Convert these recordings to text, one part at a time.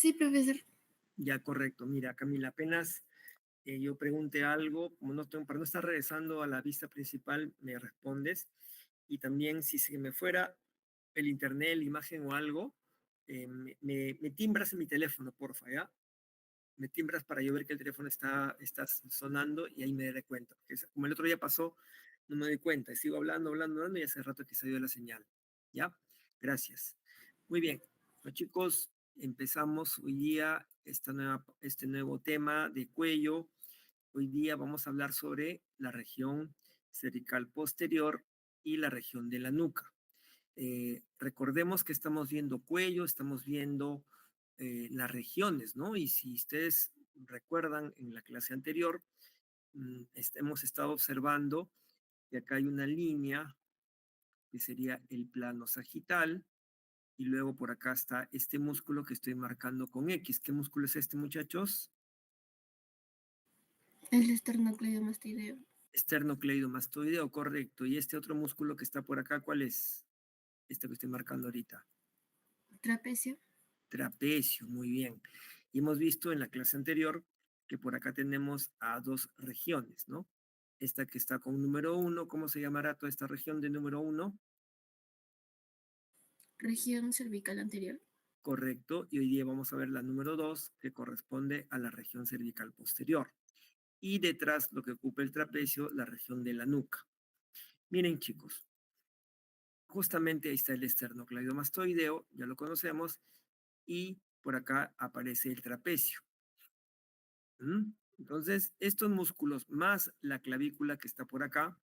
Sí, profesor. Ya, correcto. Mira, Camila, apenas yo pregunte algo, como no tengo, para no estar regresando a la vista principal, me respondes. Y también si se me fuera el internet, la imagen o algo, me timbras en mi teléfono, porfa, ¿ya? Me timbras para yo ver que el teléfono está sonando y ahí me daré cuenta. Porque como el otro día pasó, no me doy cuenta. Sigo hablando, hablando, hablando y hace rato que se dio la señal. ¿Ya? Gracias. Muy bien. Pues chicos, empezamos hoy día este nuevo tema de cuello. Hoy día vamos a hablar sobre la región cervical posterior y la región de la nuca. Recordemos que estamos viendo cuello, estamos viendo las regiones, ¿no? Y si ustedes recuerdan en la clase anterior, hemos estado observando que acá hay una línea que sería el plano sagital y luego por acá está este músculo que estoy marcando con X. ¿Qué músculo es este, muchachos? El esternocleidomastoideo. Esternocleidomastoideo, correcto. Y este otro músculo que está por acá, ¿cuál es? Este que estoy marcando ahorita. Trapecio. Trapecio, muy bien. Y hemos visto en la clase anterior que por acá tenemos a dos regiones, ¿no? Esta que está con número 1, ¿cómo se llamará toda esta región de número 1? Región cervical anterior. Correcto. Y hoy día vamos a ver la número 2, que corresponde a la región cervical posterior. Y detrás, lo que ocupa el trapecio, la región de la nuca. Miren, chicos, justamente ahí está el esternocleidomastoideo, ya lo conocemos, y por acá aparece el trapecio. Entonces, estos músculos más la clavícula que está por acá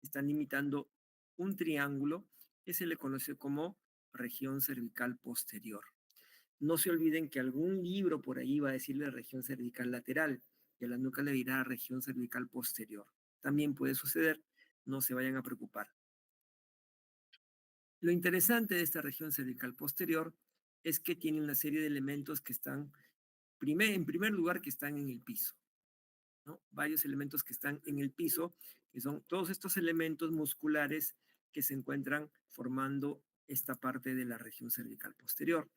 están imitando un triángulo que se le conoce como región cervical posterior. No se olviden que algún libro por ahí va a decirle región cervical lateral y a la nuca le dirá región cervical posterior. También puede suceder, no se vayan a preocupar. Lo interesante de esta región cervical posterior es que tiene una serie de elementos que están, en primer lugar, que están en el piso, ¿no? Varios elementos que están en el piso, que son todos estos elementos musculares que se encuentran formando esta parte de la región cervical posterior.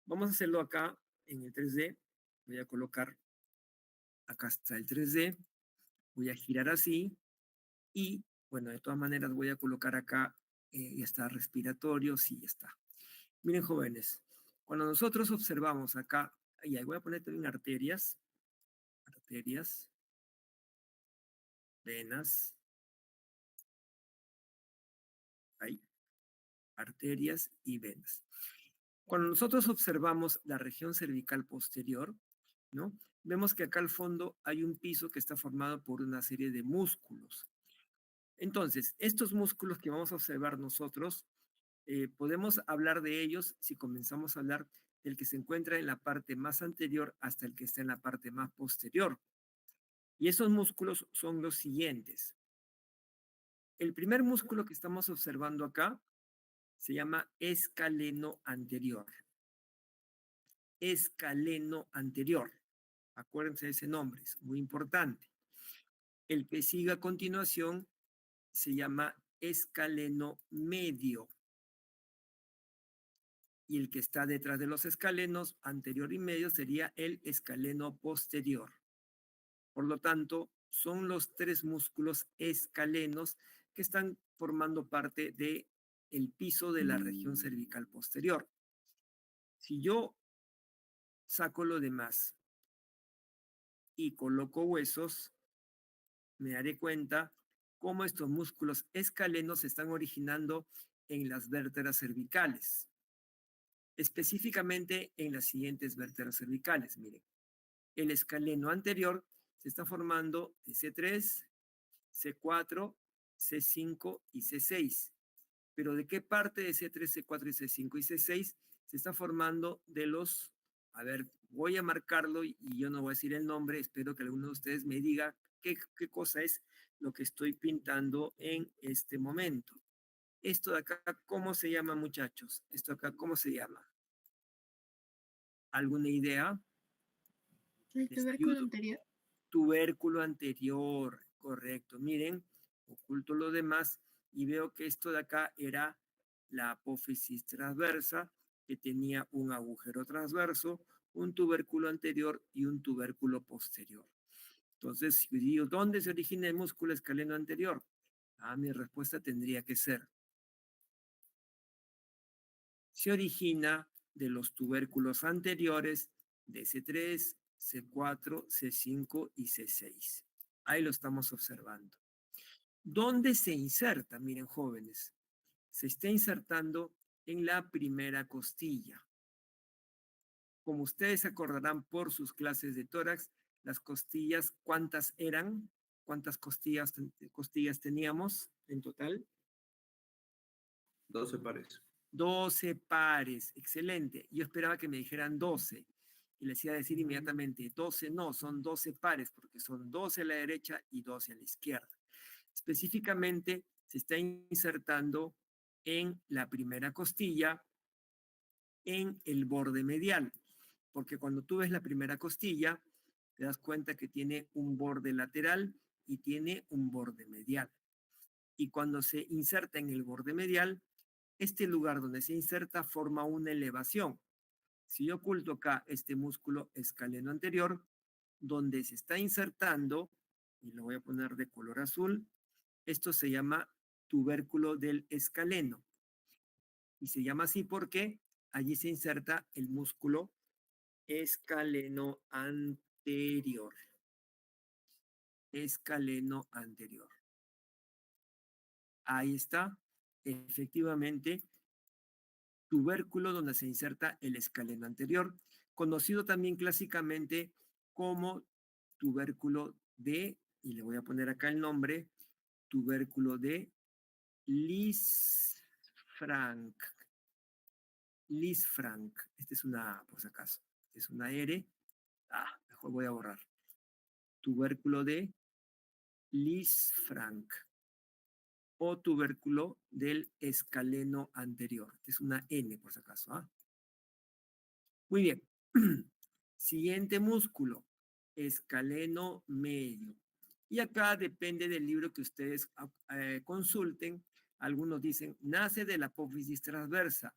Vamos a hacerlo acá en el 3D. Voy a colocar, acá está el 3D, voy a girar así y, bueno, de todas maneras voy a colocar acá, ya está respiratorio, sí, ya está. Miren, jóvenes, cuando nosotros observamos acá, y ahí voy a poner también arterias, venas, ahí, arterias y venas. Cuando nosotros observamos la región cervical posterior, ¿no? Vemos que acá al fondo hay un piso que está formado por una serie de músculos. Entonces, estos músculos que vamos a observar nosotros, podemos hablar de ellos si comenzamos a hablar del que se encuentra en la parte más anterior hasta el que está en la parte más posterior. Y esos músculos son los siguientes. El primer músculo que estamos observando acá se llama escaleno anterior. Escaleno anterior. Acuérdense de ese nombre, es muy importante. El que sigue a continuación se llama escaleno medio. Y el que está detrás de los escalenos, anterior y medio, sería el escaleno posterior. Por lo tanto, son los tres músculos escalenos que están formando parte de el piso de la región cervical posterior. Si yo saco lo demás y coloco huesos, me daré cuenta cómo estos músculos escalenos se están originando en las vértebras cervicales, específicamente en las siguientes vértebras cervicales. Miren, el escaleno anterior se está formando de C3, C4, C5 y C6. Pero ¿de qué parte de C3, C4 y C5 y C6 se está formando de los... A ver, voy a marcarlo y yo no voy a decir el nombre, espero que alguno de ustedes me diga qué cosa es lo que estoy pintando en este momento. Esto de acá, ¿cómo se llama, muchachos? Esto de acá, ¿cómo se llama? ¿Alguna idea? El Les tubérculo ayudo. anterior. Tubérculo anterior, correcto. Miren, oculto lo demás y veo que esto de acá era la apófisis transversa que tenía un agujero transverso, un tubérculo anterior y un tubérculo posterior. Entonces, si digo, ¿dónde se origina el músculo escaleno anterior? Mi respuesta tendría que ser, se origina de los tubérculos anteriores de C3, C4, C5 y C6. Ahí lo estamos observando. ¿Dónde se inserta? Miren, jóvenes, se está insertando en la primera costilla. Como ustedes acordarán por sus clases de tórax, las costillas, ¿cuántas eran? ¿Cuántas costillas teníamos en total? 12 pares. 12 pares, excelente. Yo esperaba que me dijeran 12 y les iba a decir inmediatamente 12, no, son 12 pares porque son 12 a la derecha y 12 a la izquierda. Específicamente se está insertando en la primera costilla, en el borde medial, porque cuando tú ves la primera costilla, te das cuenta que tiene un borde lateral y tiene un borde medial. Y cuando se inserta en el borde medial, este lugar donde se inserta forma una elevación. Si yo oculto acá este músculo escaleno anterior, donde se está insertando, y lo voy a poner de color azul, esto se llama tubérculo del escaleno. Y se llama así porque allí se inserta el músculo escaleno anterior. Escaleno anterior. Ahí está, efectivamente, tubérculo donde se inserta el escaleno anterior, conocido también clásicamente como tubérculo de, y le voy a poner acá el nombre, tubérculo de Lisfranc. Lisfranc. Esta es una A, por si acaso. Es una R. Mejor voy a borrar. Tubérculo de Lisfranc o tubérculo del escaleno anterior. Es una N, por si acaso. Muy bien. Siguiente músculo, escaleno medio. Y acá depende del libro que ustedes consulten. Algunos dicen, nace de la apófisis transversa.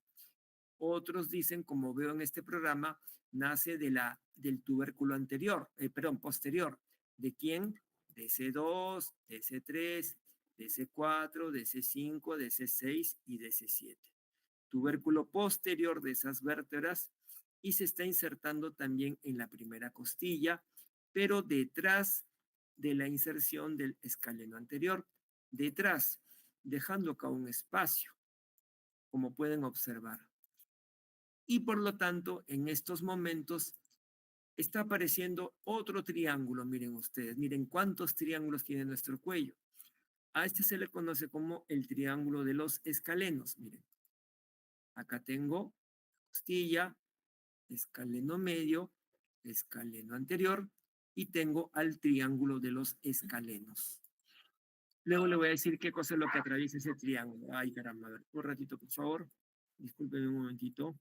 Otros dicen, como veo en este programa, nace del tubérculo anterior, perdón, posterior. ¿De quién? De C2, de C3, de C4, de C5, de C6 y de C7. Tubérculo posterior de esas vértebras y se está insertando también en la primera costilla, pero detrás de la inserción del escaleno anterior, detrás, dejando acá un espacio, como pueden observar. Y por lo tanto, en estos momentos está apareciendo otro triángulo, miren ustedes, miren cuántos triángulos tiene nuestro cuello. A este se le conoce como el triángulo de los escalenos, miren. Acá tengo costilla, escaleno medio, escaleno anterior y tengo al triángulo de los escalenos. Luego le voy a decir qué cosa es lo que atraviesa ese triángulo. Ay, caramba, a ver, un ratito, por favor. Discúlpenme un momentito.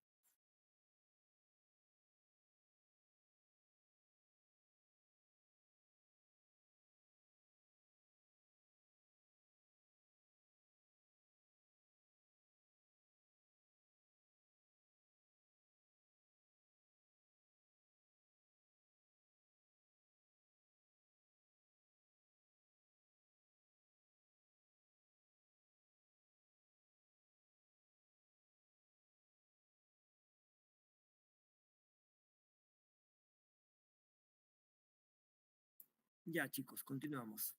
Ya, chicos, continuamos.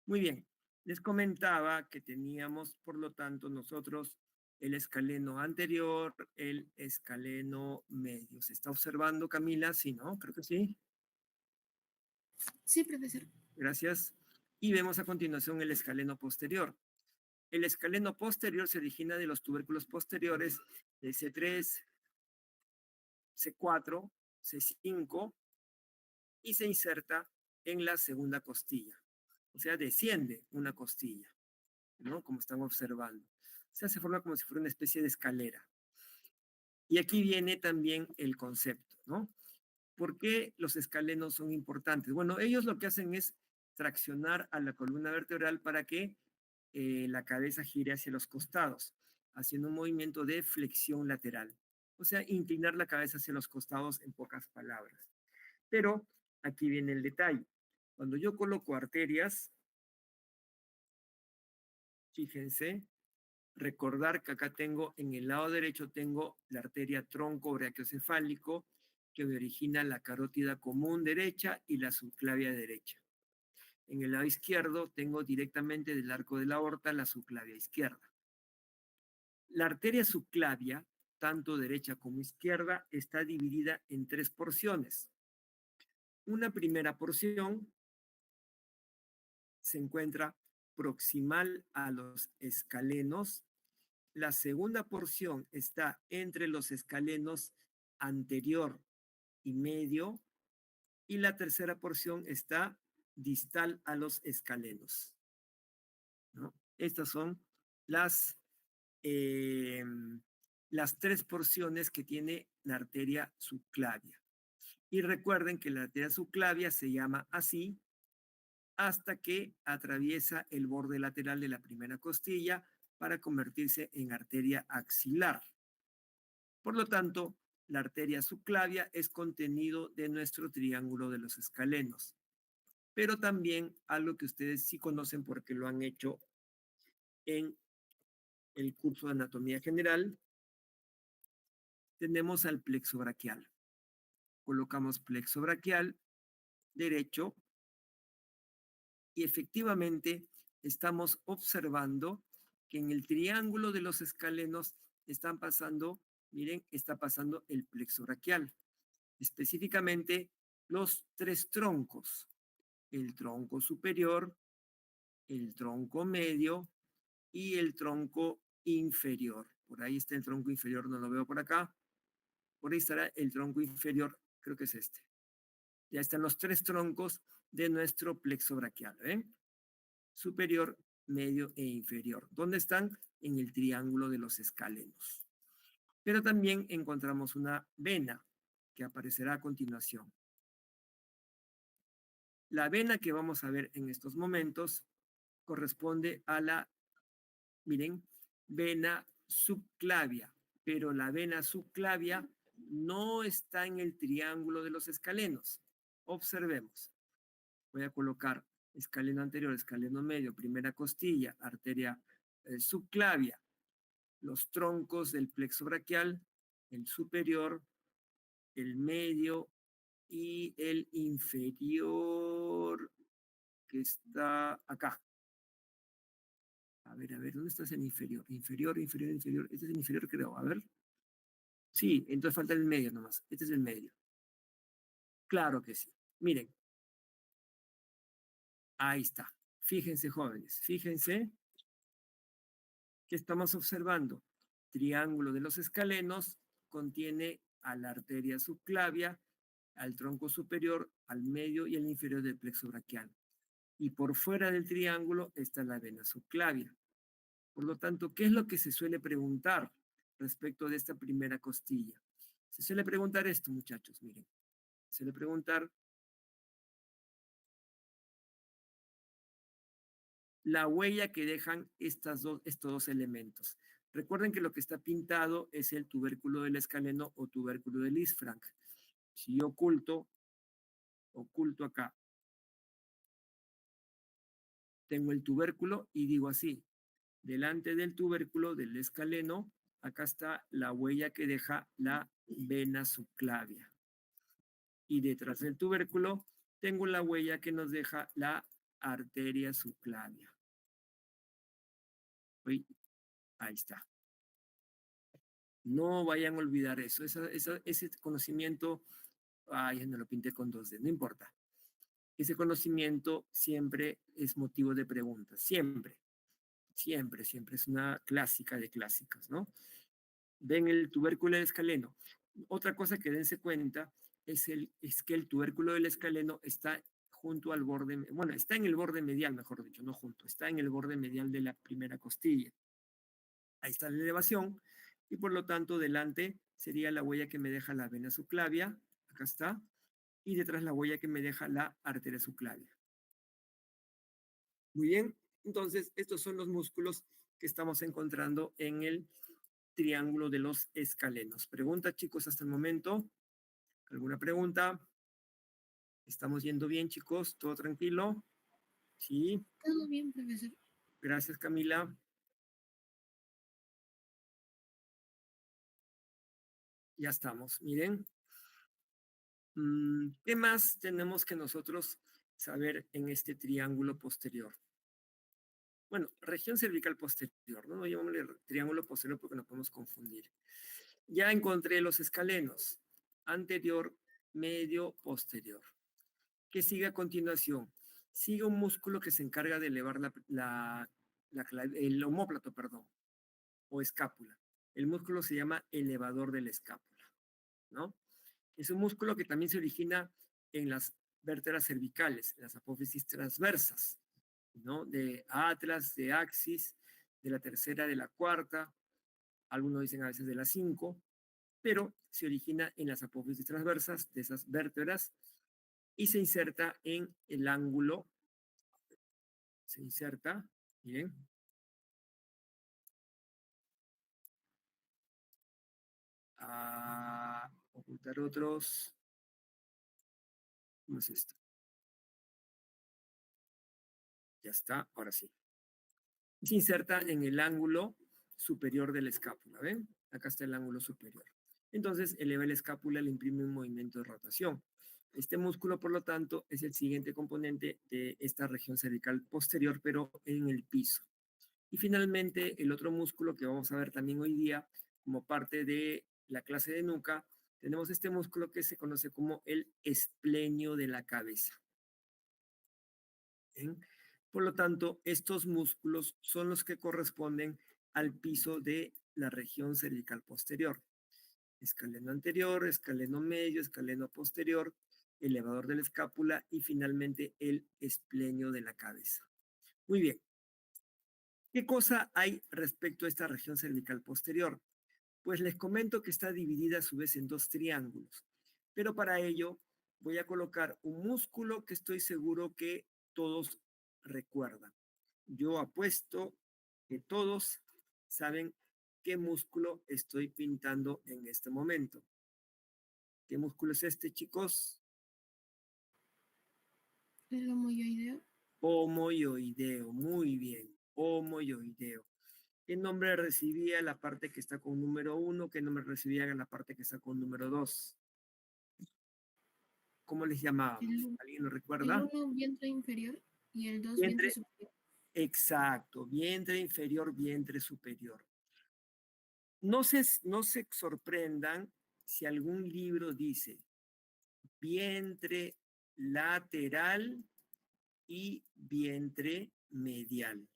Muy bien. Les comentaba que teníamos, por lo tanto, nosotros el escaleno anterior, el escaleno medio. ¿Se está observando, Camila? Sí, ¿no? Creo que sí. Sí, profesor. Gracias. Y vemos a continuación el escaleno posterior. El escaleno posterior se origina de los tubérculos posteriores de C3, C4, C5 y se inserta en la segunda costilla. O sea, desciende una costilla, ¿no? Como están observando. O sea, se forma como si fuera una especie de escalera. Y aquí viene también el concepto, ¿no? ¿Por qué los escalenos son importantes? Bueno, ellos lo que hacen es traccionar a la columna vertebral para que la cabeza gire hacia los costados, haciendo un movimiento de flexión lateral. O sea, inclinar la cabeza hacia los costados en pocas palabras. Pero aquí viene el detalle. Cuando yo coloco arterias, fíjense, recordar que acá tengo, en el lado derecho tengo la arteria tronco brachiocefálico que me origina la carótida común derecha y la subclavia derecha. En el lado izquierdo tengo directamente del arco de la aorta la subclavia izquierda. La arteria subclavia, tanto derecha como izquierda, está dividida en tres porciones. Una primera porción se encuentra proximal a los escalenos. La segunda porción está entre los escalenos anterior y medio. Y la tercera porción está distal a los escalenos, ¿no? Estas son las, eh, las tres porciones que tiene la arteria subclavia. Y recuerden que la arteria subclavia se llama así hasta que atraviesa el borde lateral de la primera costilla para convertirse en arteria axilar. Por lo tanto, la arteria subclavia es contenido de nuestro triángulo de los escalenos. Pero también algo que ustedes sí conocen porque lo han hecho en el curso de anatomía general, tenemos al plexo braquial. Colocamos plexo braquial derecho y efectivamente estamos observando que en el triángulo de los escalenos están pasando, miren, está pasando el plexo braquial, específicamente los tres troncos, el tronco superior, el tronco medio y el tronco inferior. Por ahí está el tronco inferior, no lo veo por acá. Por ahí estará el tronco inferior, creo que es este. Ya están los tres troncos de nuestro plexo braquial, ¿ven? Superior, medio e inferior. ¿Dónde están? En el triángulo de los escalenos. Pero también encontramos una vena que aparecerá a continuación. La vena que vamos a ver en estos momentos corresponde a la, miren, vena subclavia, pero la vena subclavia no está en el triángulo de los escalenos. Observemos. Voy a colocar escaleno anterior, escaleno medio, primera costilla, arteria subclavia, los troncos del plexo braquial, el superior, el medio y el inferior que está acá. A ver, ¿dónde está el inferior? Inferior, inferior, inferior. Este es el inferior, creo. A ver. Sí, entonces falta el medio nomás. Este es el medio. Claro que sí. Miren. Ahí está. Fíjense, jóvenes. Fíjense que estamos observando. Triángulo de los escalenos contiene a la arteria subclavia, al tronco superior, al medio y al inferior del plexo braquial. Y por fuera del triángulo está la vena subclavia. Por lo tanto, ¿qué es lo que se suele preguntar respecto de esta primera costilla? Se suele preguntar esto, muchachos, miren. Se suele preguntar la huella que dejan estos dos elementos. Recuerden que lo que está pintado es el tubérculo del escaleno o tubérculo del Lisfranc. Si yo oculto acá, tengo el tubérculo y digo así, delante del tubérculo del escaleno, acá está la huella que deja la vena subclavia. Y detrás del tubérculo tengo la huella que nos deja la arteria subclavia. Uy, ahí está. No vayan a olvidar eso. Ese conocimiento, ay, no lo pinté con 2D, no importa. Ese conocimiento siempre es motivo de preguntas, siempre, siempre, siempre. Es una clásica de clásicas, ¿no? Ven el tubérculo del escaleno. Otra cosa que dense cuenta es que el tubérculo del escaleno está junto al borde, bueno, está en el borde medial, mejor dicho, no junto, está en el borde medial de la primera costilla. Ahí está la elevación y por lo tanto delante sería la huella que me deja la vena subclavia, acá está, y detrás la huella que me deja la arteria subclavia. Muy bien, entonces estos son los músculos que estamos encontrando en el triángulo de los escalenos. Pregunta, chicos, hasta el momento. ¿Alguna pregunta? ¿Estamos yendo bien, chicos? ¿Todo tranquilo? Sí. Todo bien, profesor. Gracias, Camila. Ya estamos. Miren. ¿Qué más tenemos que nosotros saber en este triángulo posterior? Bueno, región cervical posterior, ¿no? Llamémosle triángulo posterior porque no podemos confundir. Ya encontré los escalenos, anterior, medio, posterior. ¿Qué sigue a continuación? Sigue un músculo que se encarga de elevar el omóplato, perdón, o escápula. El músculo se llama elevador de la escápula, ¿no? Es un músculo que también se origina en las vértebras cervicales, en las apófisis transversas, ¿no? De atlas, de axis, de la tercera, de la cuarta, algunos dicen a veces de la 5, pero se origina en las apófisis transversas de esas vértebras y se inserta en el ángulo, se inserta, miren, a ocultar otros, ¿cómo es esto? Ya está, ahora sí. Se inserta en el ángulo superior de la escápula, ¿ven? Acá está el ángulo superior. Entonces eleva la escápula, le imprime un movimiento de rotación. Este músculo, por lo tanto, es el siguiente componente de esta región cervical posterior, pero en el piso. Y finalmente, el otro músculo que vamos a ver también hoy día, como parte de la clase de nuca, tenemos este músculo que se conoce como el esplenio de la cabeza. ¿Bien? Por lo tanto, estos músculos son los que corresponden al piso de la región cervical posterior. Escaleno anterior, escaleno medio, escaleno posterior, elevador de la escápula y finalmente el esplenio de la cabeza. Muy bien. ¿Qué cosa hay respecto a esta región cervical posterior? Pues les comento que está dividida a su vez en dos triángulos, pero para ello voy a colocar un músculo que estoy seguro que todos recuerdan. Yo apuesto que todos saben qué músculo estoy pintando en este momento. ¿Qué músculo es este, chicos? El homoyoideo. Homoyoideo, muy bien, homoyoideo. ¿Qué nombre recibía la parte que está con número 1? ¿Qué nombre recibía la parte que está con número 2? ¿Cómo les llamábamos? El, ¿Alguien lo el recuerda? 1 vientre inferior y el 2 vientre Vientre, superior. exacto, vientre inferior, vientre superior. No se sorprendan si algún libro dice vientre lateral y vientre medial.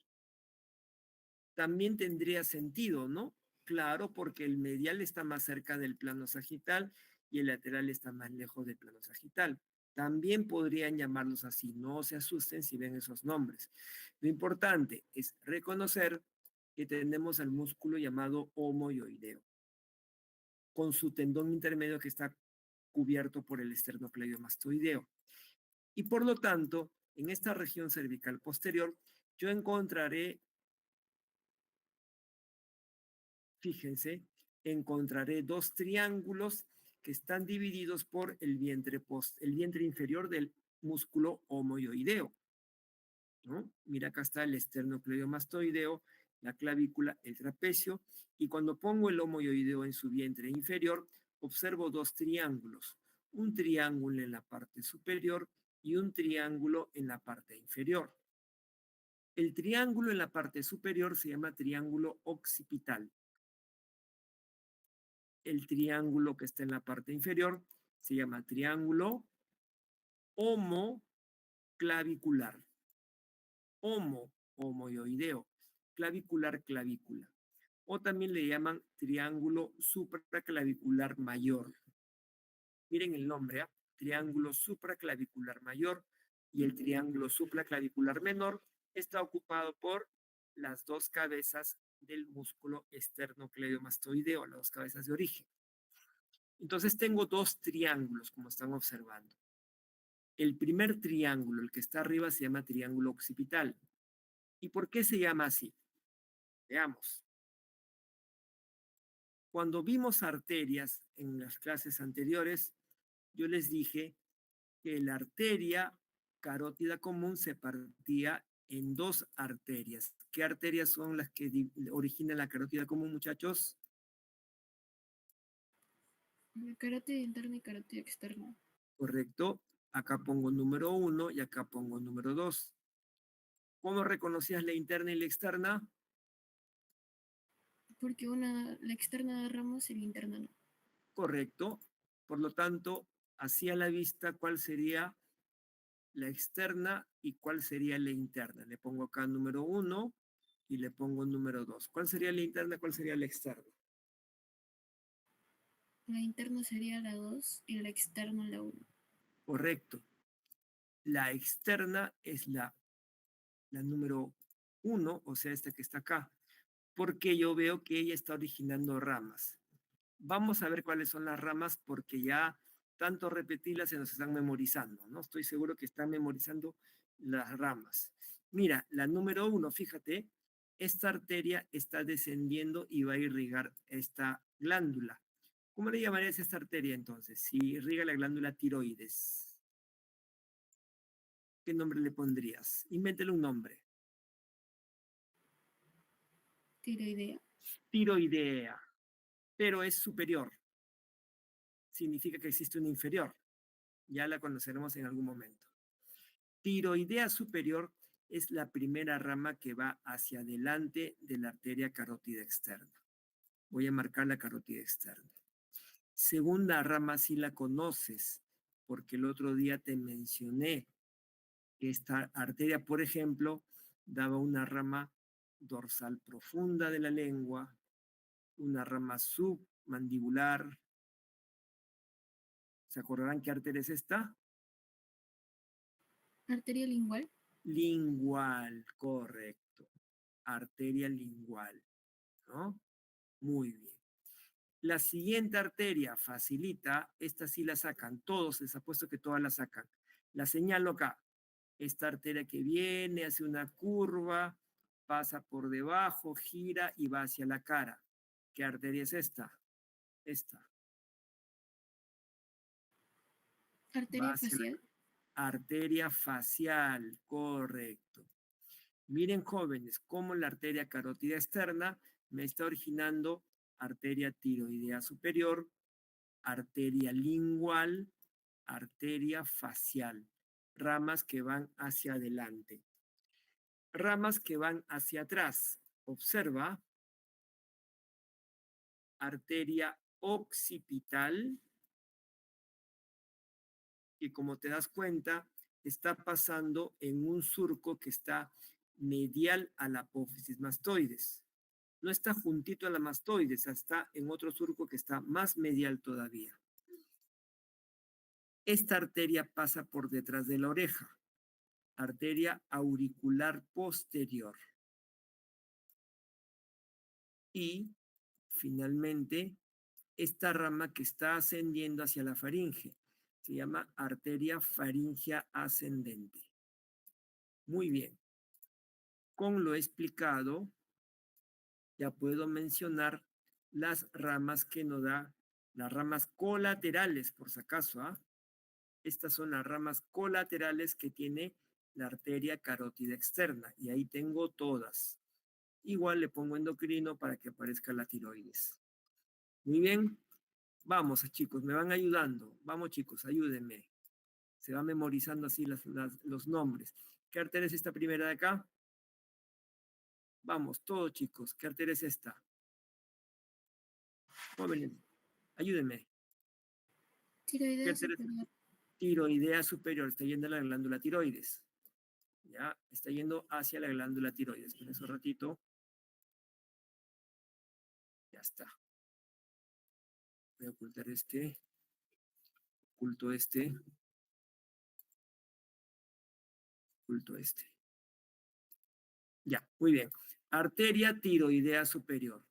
También tendría sentido, ¿no? Claro, porque el medial está más cerca del plano sagital y el lateral está más lejos del plano sagital. También podrían llamarlos así, no se asusten si ven esos nombres. Lo importante es reconocer que tenemos al músculo llamado homoyoideo, con su tendón intermedio que está cubierto por el esternocleidomastoideo. Y por lo tanto, en esta región cervical posterior, yo encontraré, fíjense, encontraré dos triángulos que están divididos por el vientre inferior del músculo homoyoideo, ¿no? Mira, acá está el esternocleidomastoideo, la clavícula, el trapecio, y cuando pongo el homoyoideo en su vientre inferior, observo dos triángulos, un triángulo en la parte superior y un triángulo en la parte inferior. El triángulo en la parte superior se llama triángulo occipital. El triángulo que está en la parte inferior se llama triángulo homoclavicular. Homoyoideo, clavicular, clavícula. O también le llaman triángulo supraclavicular mayor. Miren el nombre, ¿eh? Triángulo supraclavicular mayor y el triángulo supraclavicular menor está ocupado por las dos cabezas del músculo esternocleidomastoideo, las dos cabezas de origen. Entonces tengo dos triángulos, como están observando. El primer triángulo, el que está arriba, se llama triángulo occipital. ¿Y por qué se llama así? Veamos. Cuando vimos arterias en las clases anteriores, yo les dije que la arteria carótida común se partía en dos arterias. ¿Qué arterias son las que originan la carótida común, muchachos? Carótida interna y carótida externa. Correcto. Acá pongo número 1 y acá pongo número 2. ¿Cómo reconocías la interna y la externa? Porque la externa da ramos y la interna no. Correcto. Por lo tanto, así a la vista, ¿cuál sería la externa y cuál sería la interna? Le pongo acá número 1 y le pongo número 2. ¿Cuál sería la interna? ¿Cuál sería la externa? La interna sería la 2 y la externa la 1. Correcto. La externa es la número 1, o sea, esta que está acá, porque yo veo que ella está originando ramas. Vamos a ver cuáles son las ramas porque ya tanto repetirlas se nos están memorizando, ¿no? Estoy seguro que están memorizando las ramas. Mira, la número 1, fíjate, esta arteria está descendiendo y va a irrigar esta glándula. ¿Cómo le llamarías a esta arteria entonces? Si irriga la glándula tiroides, ¿qué nombre le pondrías? Invéntele un nombre. Tiroidea. Tiroidea, pero es superior. Significa que existe una inferior. Ya la conoceremos en algún momento. Tiroidea superior es la primera rama que va hacia adelante de la arteria carótida externa. Voy a marcar la carótida externa. Segunda rama si la conoces, porque el otro día te mencioné que esta arteria, por ejemplo, daba una rama dorsal profunda de la lengua, una rama submandibular. ¿Se acordarán qué arteria es esta? Arteria lingual. Lingual, correcto. Arteria lingual, ¿no? Muy bien. La siguiente arteria facilita, esta sí la sacan, todos, les apuesto que todas la sacan. La señalo acá. Esta arteria que viene, hace una curva, pasa por debajo, gira y va hacia la cara. ¿Qué arteria es esta? Esta. Va Arteria hacia la facial. arteria facial, correcto. Miren, jóvenes, cómo la arteria carótida externa me está originando arteria tiroidea superior, arteria lingual, arteria facial, ramas que van hacia adelante. Ramas que van hacia atrás. Observa, arteria occipital, que como te das cuenta, está pasando en un surco que está medial a la apófisis mastoides. No está juntito a la mastoides, está en otro surco que está más medial todavía. Esta arteria pasa por detrás de la oreja, arteria auricular posterior. Y finalmente, esta rama que está ascendiendo hacia la faringe se llama arteria faringea ascendente. Muy bien. Con lo explicado, ya puedo mencionar las ramas que nos da, las ramas colaterales, por si acaso, ¿ah? Estas son las ramas colaterales que tiene la arteria carótida externa y ahí tengo todas. Igual le pongo endocrino para que aparezca la tiroides. Muy bien, vamos chicos, me van ayudando. Vamos chicos, ayúdenme. Se va memorizando así los nombres. ¿Qué arteria es esta primera de acá? Vamos, todos chicos, ¿qué arteria es esta? Jóvenes, ayúdenme. ¿Qué Tiroidea arteria es? superior. Tiroidea superior, está yendo a la glándula tiroides. Ya, está yendo hacia la glándula tiroides. Por eso ratito. Ya está. Voy a ocultar este. Oculto este. Oculto este. Ya, muy bien. Arteria tiroidea superior.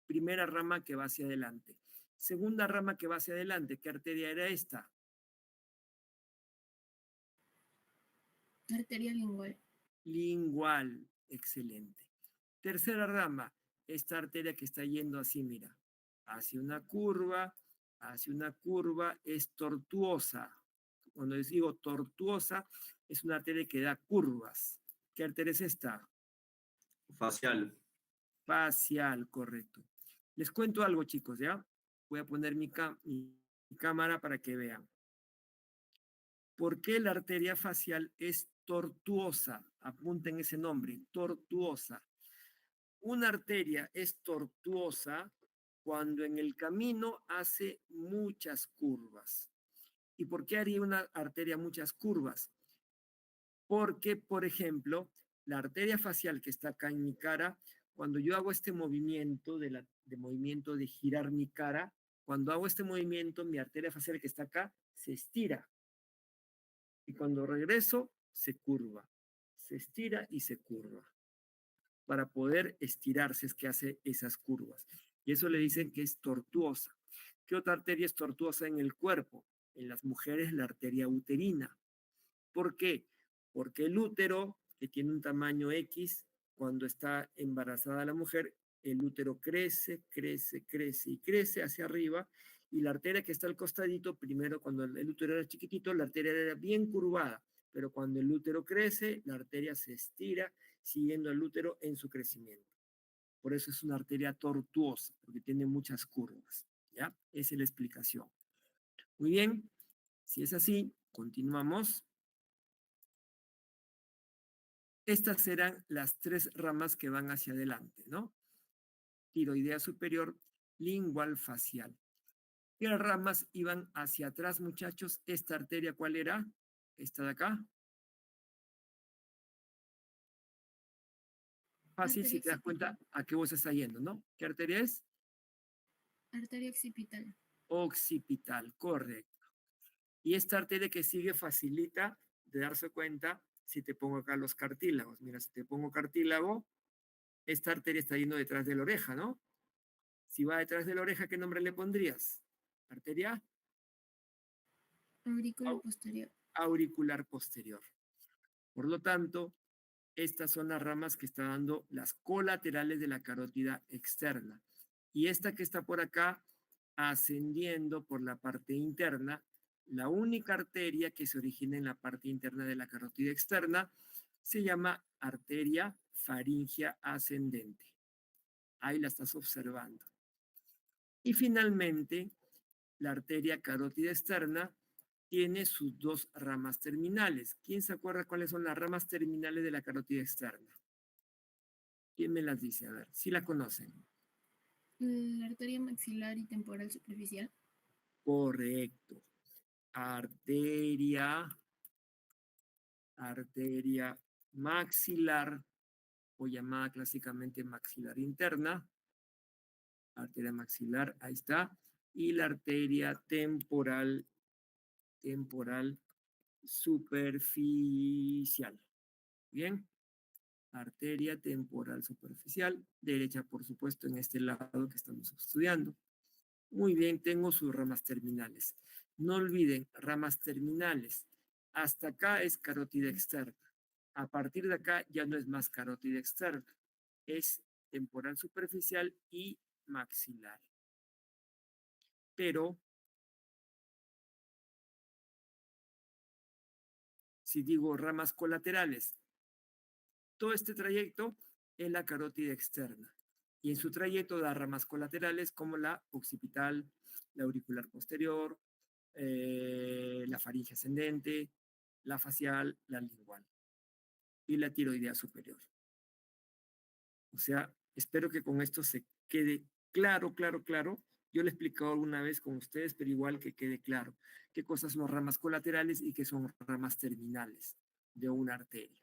Primera rama que va hacia adelante. Segunda rama que va hacia adelante. ¿Qué arteria era esta? Arteria lingual. Lingual. Excelente. Tercera rama. Esta arteria que está yendo así, mira. hace una curva, es tortuosa. Cuando les digo tortuosa, es una arteria que da curvas. ¿Qué arteria es esta? Facial. Facial, correcto. Les cuento algo, chicos, ¿ya? Voy a poner mi cámara para que vean. ¿Por qué la arteria facial es tortuosa? Apunten ese nombre, tortuosa. Una arteria es tortuosa cuando en el camino hace muchas curvas. ¿Y por qué haría una arteria muchas curvas? Porque, por ejemplo, la arteria facial que está acá en mi cara, cuando yo hago este movimiento de movimiento de girar mi cara, cuando hago este movimiento, mi arteria facial que está acá se estira. Y cuando regreso, se curva. Se estira y se curva. Para poder estirarse es que hace esas curvas. Y eso le dicen que es tortuosa. ¿Qué otra arteria es tortuosa en el cuerpo? En las mujeres, la arteria uterina. ¿Por qué? Porque el útero, que tiene un tamaño X, cuando está embarazada la mujer, el útero crece, crece, crece y crece hacia arriba, y la arteria que está al costadito, primero cuando el útero era chiquitito, la arteria era bien curvada, pero cuando el útero crece, la arteria se estira siguiendo al útero en su crecimiento. Por eso es una arteria tortuosa, porque tiene muchas curvas, ¿ya? Esa es la explicación. Muy bien, si es así, continuamos. Estas serán las tres ramas que van hacia adelante, ¿no? Tiroidea superior, lingual, facial. ¿Qué ramas iban hacia atrás, muchachos? ¿Esta arteria cuál era? ¿Esta de acá? Fácil si Arteria te das cuenta occipital. a qué vos está yendo, ¿no? ¿Qué arteria es? Arteria occipital. Occipital, correcto. Y esta arteria que sigue facilita de darse cuenta si te pongo acá los cartílagos. Mira, si te pongo cartílago, esta arteria está yendo detrás de la oreja, ¿no? Si va detrás de la oreja, ¿qué nombre le pondrías? Arteria Aurícula posterior. auricular posterior. Por lo tanto, estas son las ramas que están dando las colaterales de la carótida externa. Y esta que está por acá, ascendiendo por la parte interna, la única arteria que se origina en la parte interna de la carótida externa se llama arteria faríngea ascendente. Ahí la estás observando. Y finalmente, la arteria carótida externa tiene sus dos ramas terminales. ¿Quién se acuerda cuáles son las ramas terminales de la carótida externa? ¿Quién me las dice? A ver, si la conocen. La arteria maxilar y temporal superficial. Correcto. Arteria maxilar, o llamada clásicamente maxilar interna. Arteria maxilar, ahí está. Y la arteria temporal superficial. Bien. Arteria temporal superficial, derecha, por supuesto, en este lado que estamos estudiando. Muy bien, tengo sus ramas terminales. No olviden, ramas terminales. Hasta acá es carótida externa. A partir de acá ya no es más carótida externa. Es temporal superficial y maxilar. Pero, si digo ramas colaterales, todo este trayecto es la carótida externa. Y en su trayecto da ramas colaterales como la occipital, la auricular posterior, la faringe ascendente, la facial, la lingual y la tiroidea superior. O sea, espero que con esto se quede claro, claro, claro. Yo lo he explicado alguna vez con ustedes, pero igual que quede claro qué cosas son ramas colaterales y qué son ramas terminales de una arteria.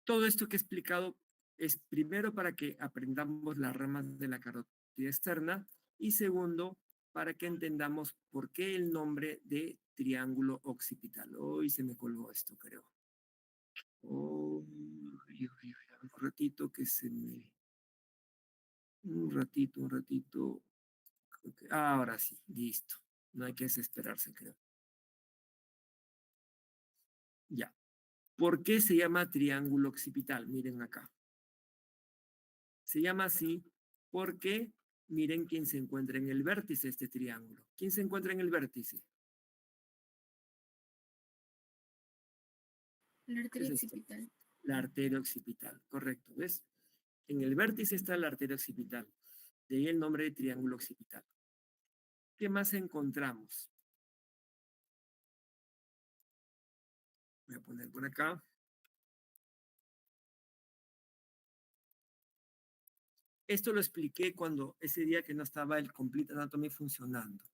Todo esto que he explicado es primero para que aprendamos las ramas de la carótida externa y segundo para que entendamos por qué el nombre de triángulo occipital. Hoy se me colgó esto, creo. Oh, un ratito que se me... Un ratito. Ahora sí, listo. No hay que desesperarse, creo. Ya. ¿Por qué se llama triángulo occipital? Miren acá. Se llama así porque miren quién se encuentra en el vértice de este triángulo. ¿Quién se encuentra en el vértice? La ¿Qué es arteria esto? occipital. La arteria occipital, correcto, ¿ves? En el vértice está la arteria occipital, de ahí el nombre de triángulo occipital. ¿Qué más encontramos? Voy a poner por acá. Esto lo expliqué cuando ese día que no estaba el Complete Anatomy funcionando.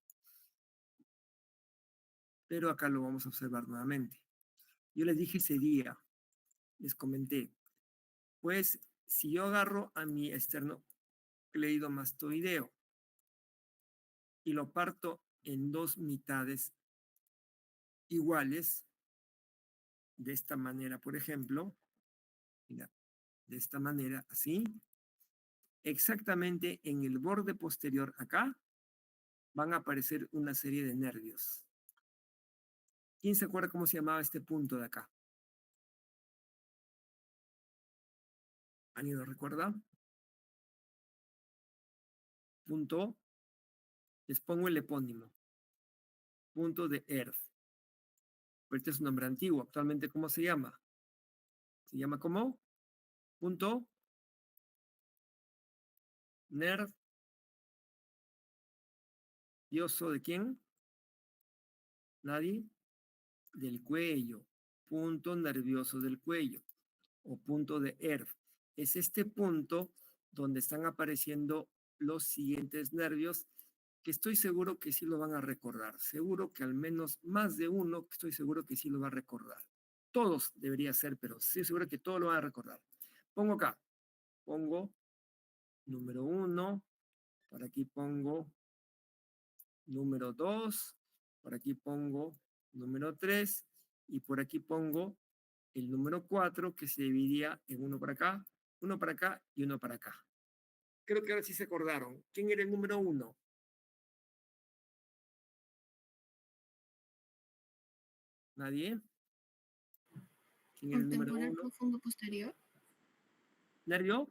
Pero acá lo vamos a observar nuevamente. Yo les dije ese día, les comenté, pues si yo agarro a mi esternocleidomastoideo y lo parto en dos mitades iguales, de esta manera, por ejemplo, mira, de esta manera, así, exactamente en el borde posterior acá, van a aparecer una serie de nervios. ¿Quién se acuerda cómo se llamaba este punto de acá? ¿Alguien lo recuerda? Punto, les pongo el epónimo, punto de Earth. Este es un nombre antiguo, actualmente ¿cómo se llama? ¿Se llama cómo? Punto nervioso ¿de quién? Nadie. Del cuello, punto nervioso del cuello o punto de Earth. Es este punto donde están apareciendo los siguientes nervios que estoy seguro que sí lo van a recordar. Seguro que al menos más de uno, estoy seguro que sí lo va a recordar. Todos debería ser, pero sí seguro que todos lo van a recordar. Pongo acá, pongo número 1, por aquí pongo número 2, por aquí pongo número 3 y por aquí pongo el número 4 que se dividía en uno para acá y uno para acá. Creo que ahora sí se acordaron. ¿Quién era el número 1? ¿Nadie? ¿Quién era ¿El el número temporal 1? profundo posterior? ¿Nervio?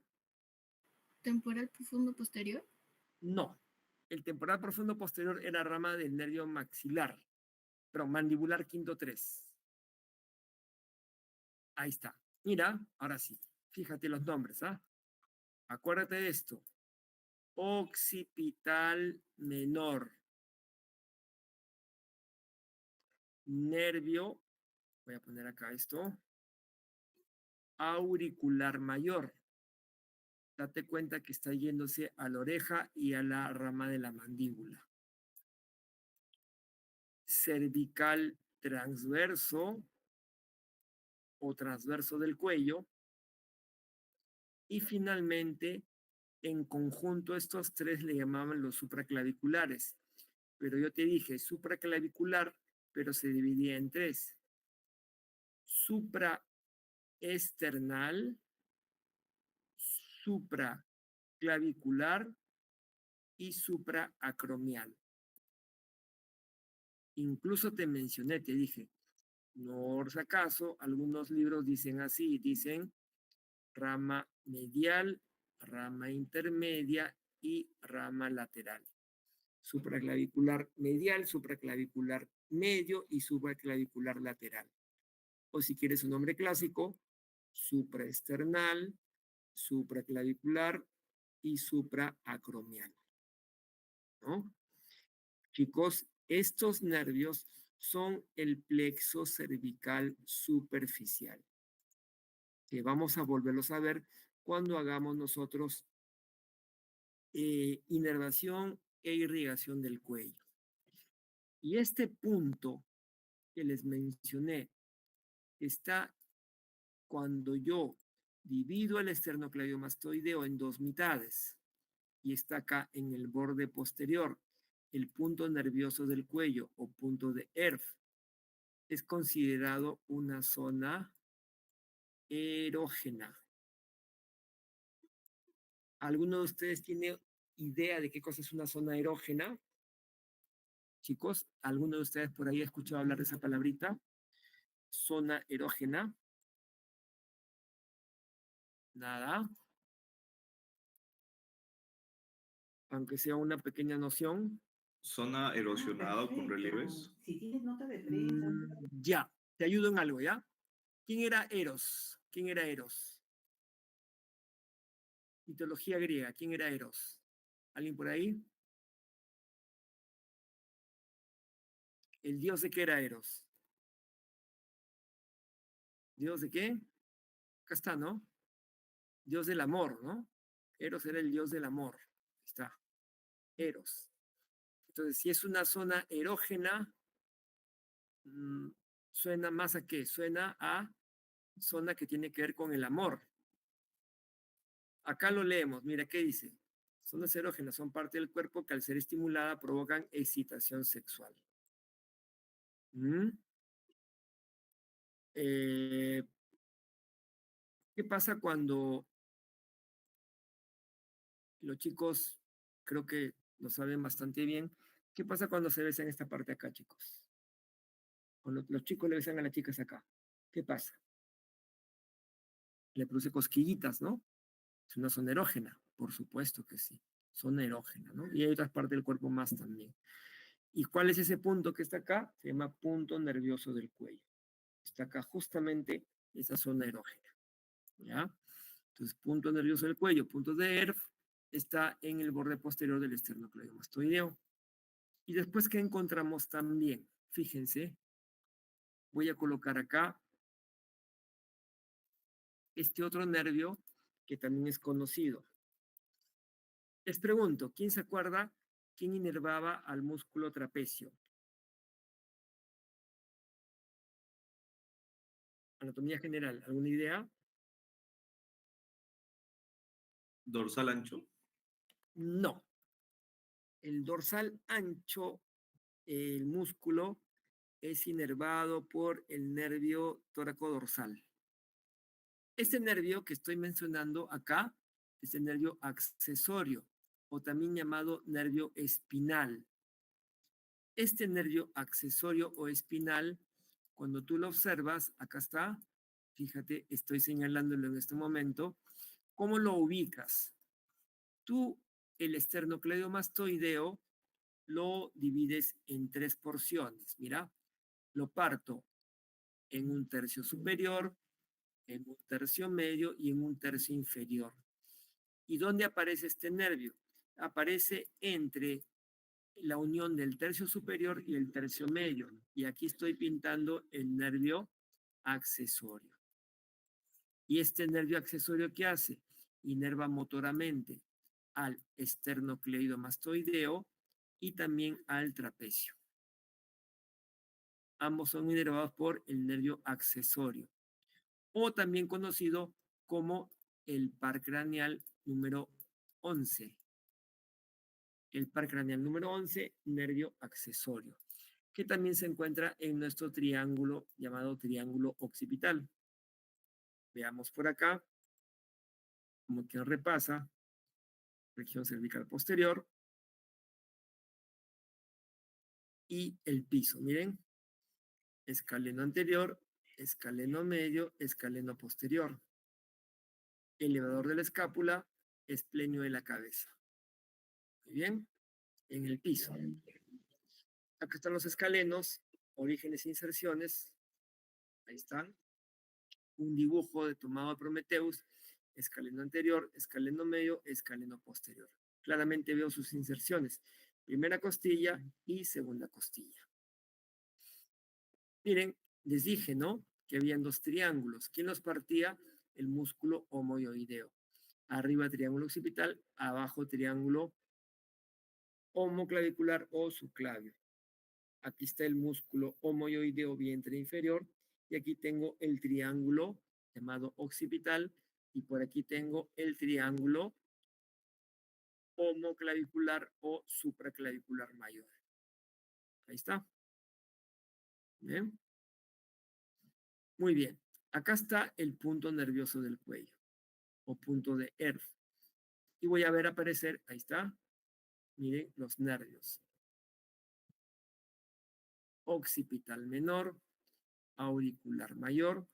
¿Temporal profundo posterior? No. El temporal profundo posterior era rama del nervio maxilar, pero mandibular quinto 3. Ahí está. Mira, ahora sí. Fíjate los nombres, ¿ah? Acuérdate de esto. Occipital menor. Nervio, voy a poner acá esto. Auricular mayor. Date cuenta que está yéndose a la oreja y a la rama de la mandíbula. Cervical transverso o transverso del cuello. Y finalmente, en conjunto, estos tres le llamaban los supraclaviculares. Pero yo te dije supraclavicular, pero se dividía en tres. Supraesternal, supraclavicular y supraacromial. Incluso te mencioné, te dije, no por si acaso, algunos libros dicen así, dicen rama medial, rama intermedia y rama lateral. Supraclavicular medial, supraclavicular medio y supraclavicular lateral. O si quieres un nombre clásico, supraesternal, supraclavicular y supraacromial. ¿No? Chicos, estos nervios son el plexo cervical superficial, que vamos a volverlos a ver cuando hagamos nosotros inervación e irrigación del cuello. Y este punto que les mencioné está cuando yo divido el esternocleidomastoideo en dos mitades y está acá en el borde posterior, el punto nervioso del cuello o punto de Erf. Es considerado una zona erógena. ¿Alguno de ustedes tiene idea de qué cosa es una zona erógena? Chicos, ¿alguno de ustedes por ahí ha escuchado hablar de esa palabrita? Zona erógena. Nada. aunque sea una pequeña noción. Zona erosionada con relieves. Si tienes nota de prensa. Ya, te ayudo en algo, ¿ya? ¿Quién era Eros? ¿Quién era Eros? Mitología griega, ¿quién era Eros? ¿Alguien por ahí? ¿El dios de qué era Eros? ¿Dios de qué? Acá está, ¿no? Dios del amor, ¿no? Eros era el dios del amor. Ahí está. Eros. Entonces, si es una zona erógena, suena más a qué? Suena a zona que tiene que ver con el amor. Acá lo leemos, mira, ¿qué dice? Zonas erógenas son parte del cuerpo que al ser estimulada provocan excitación sexual. ¿Mm? ¿Qué pasa cuando los chicos, creo que lo saben bastante bien, qué pasa cuando se besan esta parte acá, chicos? Cuando los chicos le besan a las chicas acá, ¿qué pasa? Le produce cosquillitas, ¿no? Es una zona erógena, por supuesto que sí, zona erógena, ¿no? Y hay otras partes del cuerpo más también. ¿Y cuál es ese punto que está acá? Se llama punto nervioso del cuello. Está acá justamente esa zona erógena, ¿ya? Entonces, punto nervioso del cuello, punto de ERF, está en el borde posterior del esternocleidomastoideo. Y después, ¿qué encontramos también? Fíjense, voy a colocar acá este otro nervio que también es conocido. Les pregunto, ¿quién se acuerda quién inervaba al músculo trapecio? Anatomía general, ¿alguna idea? Dorsal ancho. No. El dorsal ancho, el músculo, es inervado por el nervio tóraco-dorsal. Este nervio que estoy mencionando acá es el nervio accesorio o también llamado nervio espinal. Este nervio accesorio o espinal, cuando tú lo observas, acá está, fíjate, estoy señalándolo en este momento, ¿cómo lo ubicas? Tú el esternocleidomastoideo lo divides en 3 porciones. Mira, lo parto en un tercio superior, en un tercio medio y en un tercio inferior. ¿Y dónde aparece este nervio? Aparece entre la unión del tercio superior y el tercio medio. Y aquí estoy pintando el nervio accesorio. ¿Y este nervio accesorio qué hace? Inerva motoramente al esternocleidomastoideo y también al trapecio. Ambos son inervados por el nervio accesorio, o también conocido como el par craneal número 11. El par craneal número 11, nervio accesorio, que también se encuentra en nuestro triángulo llamado triángulo occipital. Veamos por acá, como que repasa, región cervical posterior y el piso. Miren, escaleno anterior, escaleno medio, escaleno posterior. Elevador de la escápula, esplenio de la cabeza. Muy bien, en el piso. Acá están los escalenos, orígenes e inserciones. Ahí están. Un dibujo de tomado de Prometheus, escaleno anterior, escaleno medio, escaleno posterior. Claramente veo sus inserciones. Primera costilla y segunda costilla. Miren, les dije, ¿no? Que habían dos triángulos. ¿Quién los partía? El músculo homoioideo. Arriba triángulo occipital, abajo triángulo homoclavicular o subclavio. Aquí está el músculo homoioideo vientre inferior y aquí tengo el triángulo llamado occipital y por aquí tengo el triángulo homoclavicular o supraclavicular mayor. Ahí está. ¿Bien? Muy bien. Acá está el punto nervioso del cuello o punto de ERF. Y voy a ver aparecer, ahí está, miren los nervios. Occipital menor, auricular mayor,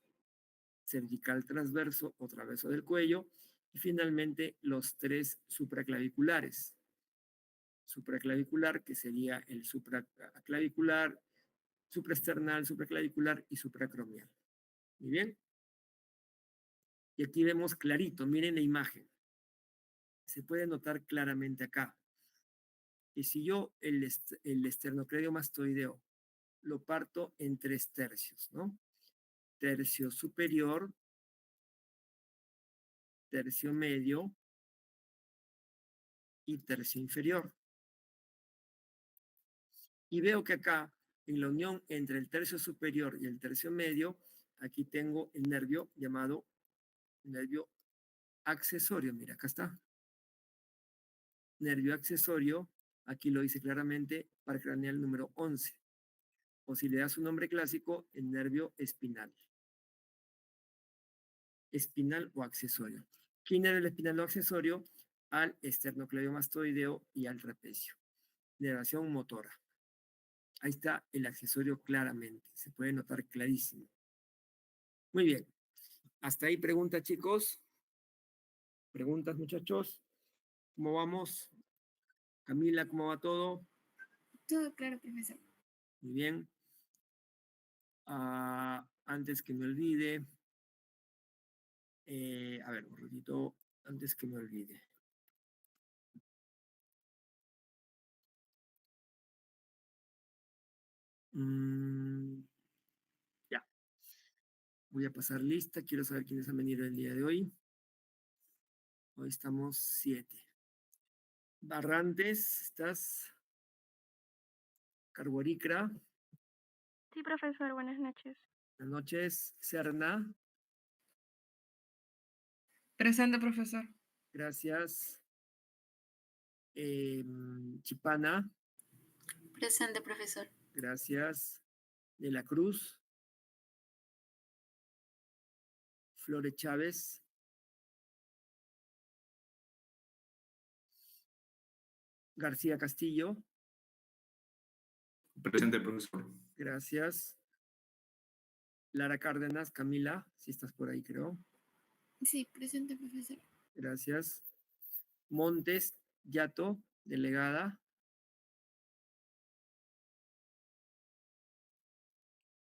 cervical transverso o traverso del cuello y finalmente los tres supraclaviculares. supraclavicular, que sería el supraclavicular, supraesternal, supraclavicular y supracromial. Muy bien. Y aquí vemos clarito, miren la imagen. Se puede notar claramente acá. Y si yo el esternocleidomastoideo lo parto en 3 tercios, ¿no? Tercio superior, tercio medio y tercio inferior. Y veo que acá, en la unión entre el tercio superior y el tercio medio, aquí tengo el nervio llamado nervio accesorio. Mira, acá está. Nervio accesorio, aquí lo dice claramente, paracraneal número 11. O si le das un nombre clásico, el nervio espinal. Espinal o accesorio. ¿Qué nervio el espinal o accesorio? Al esternocleidomastoideo y al trapecio. Nervación motora. Ahí está el accesorio claramente. Se puede notar clarísimo. Muy bien. Hasta ahí preguntas, chicos. Preguntas, muchachos. ¿Cómo vamos? Camila, ¿cómo va todo? Todo claro, profesor. Muy bien. Antes que me olvide. A ver, un ratito. Antes que me olvide. Ya. Voy a pasar lista. Quiero saber quiénes han venido el día de hoy. Hoy estamos 7. Barrantes, ¿estás? Carboricra. Sí, profesor, buenas noches. Buenas noches. Serna. Presente, profesor. Gracias. Chipana. Presente, profesor. Gracias. De la Cruz. Flores Chávez. García Castillo. Presente, profesor. Gracias. Lara Cárdenas, Camila, si estás por ahí, creo. Sí, presente, profesor. Gracias. Montes, Yato, delegada.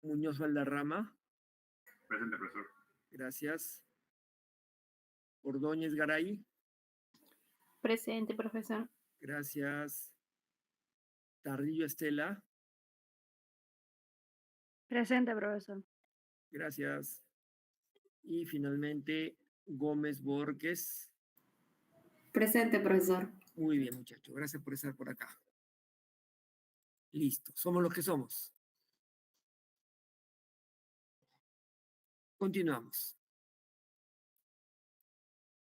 Muñoz Valderrama. Presente, profesor. Gracias. Ordóñez Garay. Presente, profesor. Gracias. Tardillo Estela. Presente, profesor. Gracias. Y finalmente, Gómez Borges. Presente, profesor. Muy bien, muchachos. Gracias por estar por acá. Listo. Somos los que somos. Continuamos.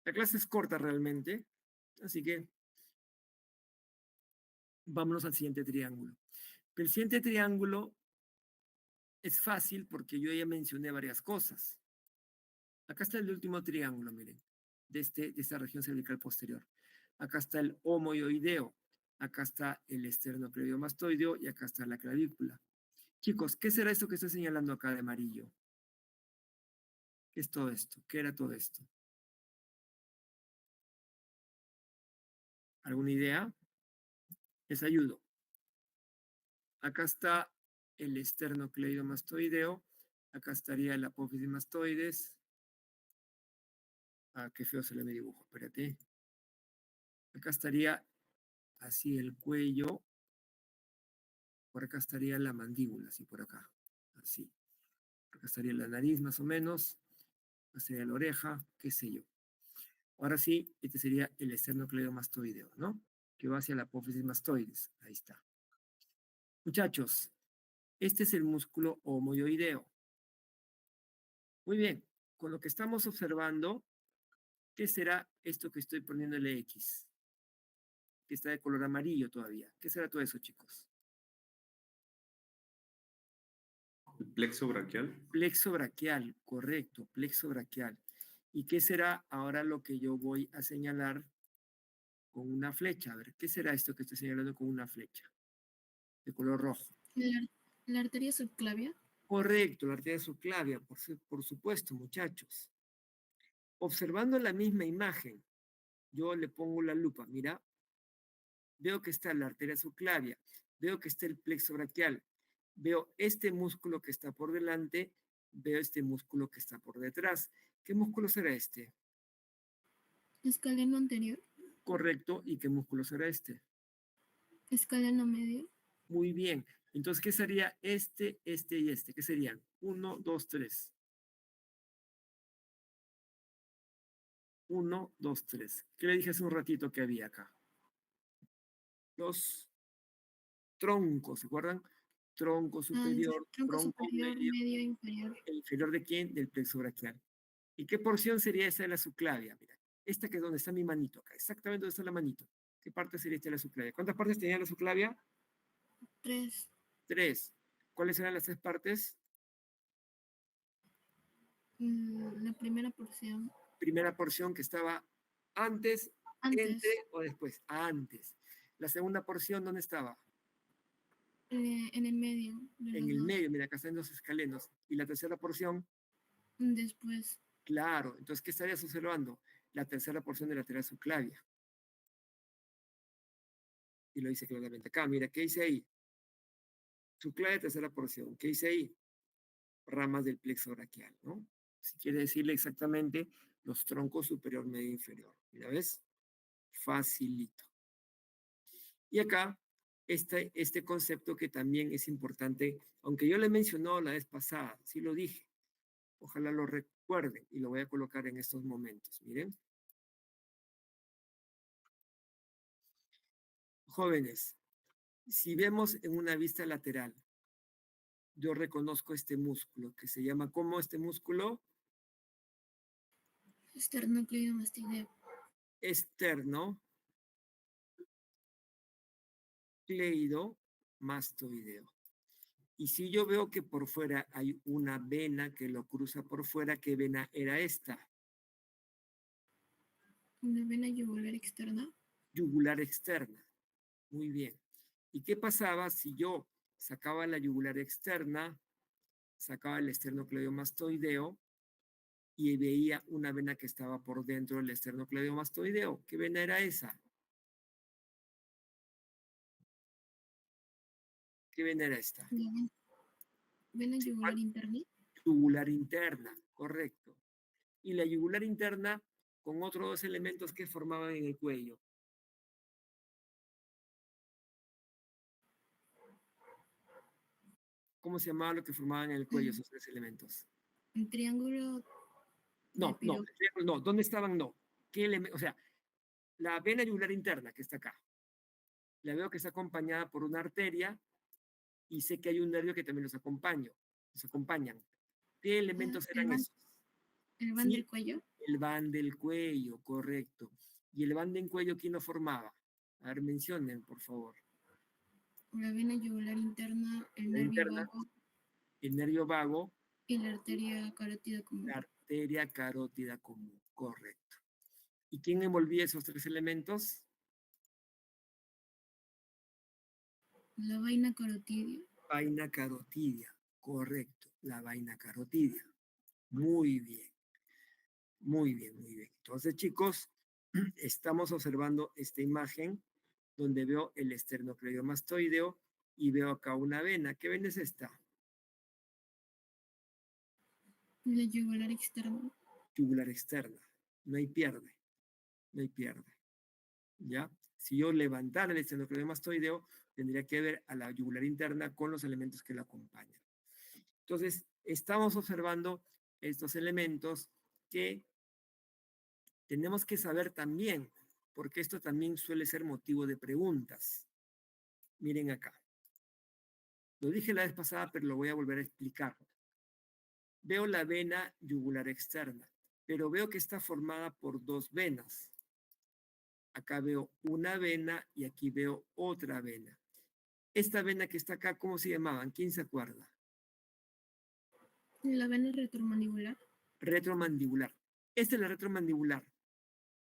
La clase es corta realmente, así que vámonos al siguiente triángulo. El siguiente triángulo es fácil porque yo ya mencioné varias cosas. Acá está el último triángulo, miren, de esta región cervical posterior. Acá está el homoioideo, acá está el esternocleidomastoideo y acá está la clavícula. Chicos, ¿qué será esto que estoy señalando acá de amarillo? ¿Qué es todo esto? ¿Qué era todo esto? ¿Alguna idea? Les ayudo. Acá está el esternocleidomastoideo, acá estaría el apófisis mastoides. Qué feo se le ve mi dibujo, espérate. Acá estaría así el cuello. Por acá estaría la mandíbula, así por acá. Así. Por acá estaría la nariz más o menos. Acá estaría la oreja, qué sé yo. Ahora sí, este sería el esternocleidomastoideo, ¿no? Que va hacia la apófisis mastoides. Ahí está. Muchachos, este es el músculo homoioideo. Muy bien, con lo que estamos observando, ¿qué será esto que estoy poniéndole X? Que está de color amarillo todavía. ¿Qué será todo eso, chicos? El plexo braquial. Plexo braquial, correcto, plexo braquial. ¿Y qué será ahora lo que yo voy a señalar con una flecha? A ver, ¿qué será esto que estoy señalando con una flecha? De color rojo. La arteria subclavia. Correcto, la arteria subclavia, por supuesto, muchachos. Observando la misma imagen, yo le pongo la lupa, mira, veo que está la arteria subclavia, veo que está el plexo braquial, veo este músculo que está por delante, veo este músculo que está por detrás. ¿Qué músculo será este? Escaleno anterior. Correcto. ¿Y qué músculo será este? Escaleno medio. Muy bien. Entonces, ¿qué sería este, este y este? ¿Qué serían? 1, 2, 3. 1, 2, 3. ¿Qué le dije hace un ratito que había acá? Los troncos, ¿se acuerdan? Tronco superior, Tronco tronco superior, medio. medio, inferior. ¿El inferior de quién? Del plexo braquial. ¿Y qué porción sería esa de la subclavia? Mira, esta que es donde está mi manito acá, exactamente donde está la manito. ¿Qué parte sería esta de la subclavia? ¿Cuántas partes tenía la subclavia? 3. 3. ¿Cuáles eran las 3 partes? La primera porción. Primera porción que estaba antes, Antes. entre o después. Antes. La segunda porción, ¿dónde estaba? En el medio. De En los el dos. medio, mira, acá están los escalenos. Y la tercera porción, Después. claro. Entonces, ¿qué estarías observando? La tercera porción de la arteria subclavia. Y lo dice claramente acá. Mira, ¿qué dice ahí? Subclavia, tercera porción. ¿Qué dice ahí? Ramas del plexo braquial, ¿no? Si quiere decirle exactamente los troncos superior, medio, inferior. Mira, ¿ves? Facilito. Y acá, este concepto que también es importante, aunque yo le mencionó la vez pasada, sí lo dije, ojalá lo recuerden y lo voy a colocar en estos momentos. Miren. Jóvenes, si vemos en una vista lateral, yo reconozco este músculo que se llama, ¿cómo este músculo? Esternocleidomastoideo. Externo, cleidomastoideo. Y si yo veo que por fuera hay una vena que lo cruza por fuera, ¿qué vena era esta? Una vena yugular externa. Yugular externa. Muy bien. ¿Y qué pasaba si yo sacaba la yugular externa, sacaba el esternocleidomastoideo y veía una vena que estaba por dentro del esternocleidomastoideo? ¿Qué vena era esa? ¿Qué vena era esta? Vena yugular interna. Yugular interna, correcto. Y la yugular interna con otros dos elementos que formaban en el cuello. ¿Cómo se llamaba lo que formaban en el cuello esos tres elementos? Un triángulo. No, no, el triángulo no. ¿Dónde estaban? No. ¿Qué elemento? O sea, la vena yugular interna que está acá. La veo que está acompañada por una arteria y sé que hay un nervio que también los acompañan. ¿Qué elementos eran esos? El van Sí, del cuello. el van del cuello, correcto. ¿Y el van del cuello quién lo formaba? A ver, mencionen, por favor. La vena yugular interna, el La nervio interna, vago el nervio vago, y la arteria carótida común. la arteria carótida común, correcto. ¿Y quién envolvía esos tres elementos? La vaina carotidia. Vaina carotidia, correcto, la vaina carotidia. Muy bien, muy bien, muy bien. Entonces, chicos, estamos observando esta imagen donde veo el esternocleidomastoideo y veo acá una vena. ¿Qué vena es esta? La yugular externa. Yugular externa. No hay pierde, no hay pierde. ¿Ya? Si yo levantara el esternocleidomastoideo, tendría que ver a la yugular interna con los elementos que la acompañan. Entonces, estamos observando estos elementos que tenemos que saber también, porque esto también suele ser motivo de preguntas. Miren acá. Lo dije la vez pasada, pero lo voy a volver a explicar. Veo la vena yugular externa, pero veo que está formada por dos venas. Acá veo una vena y aquí veo otra vena. Esta vena que está acá, ¿cómo se llamaban? ¿Quién se acuerda? La vena retromandibular. Retromandibular. Esta es la retromandibular,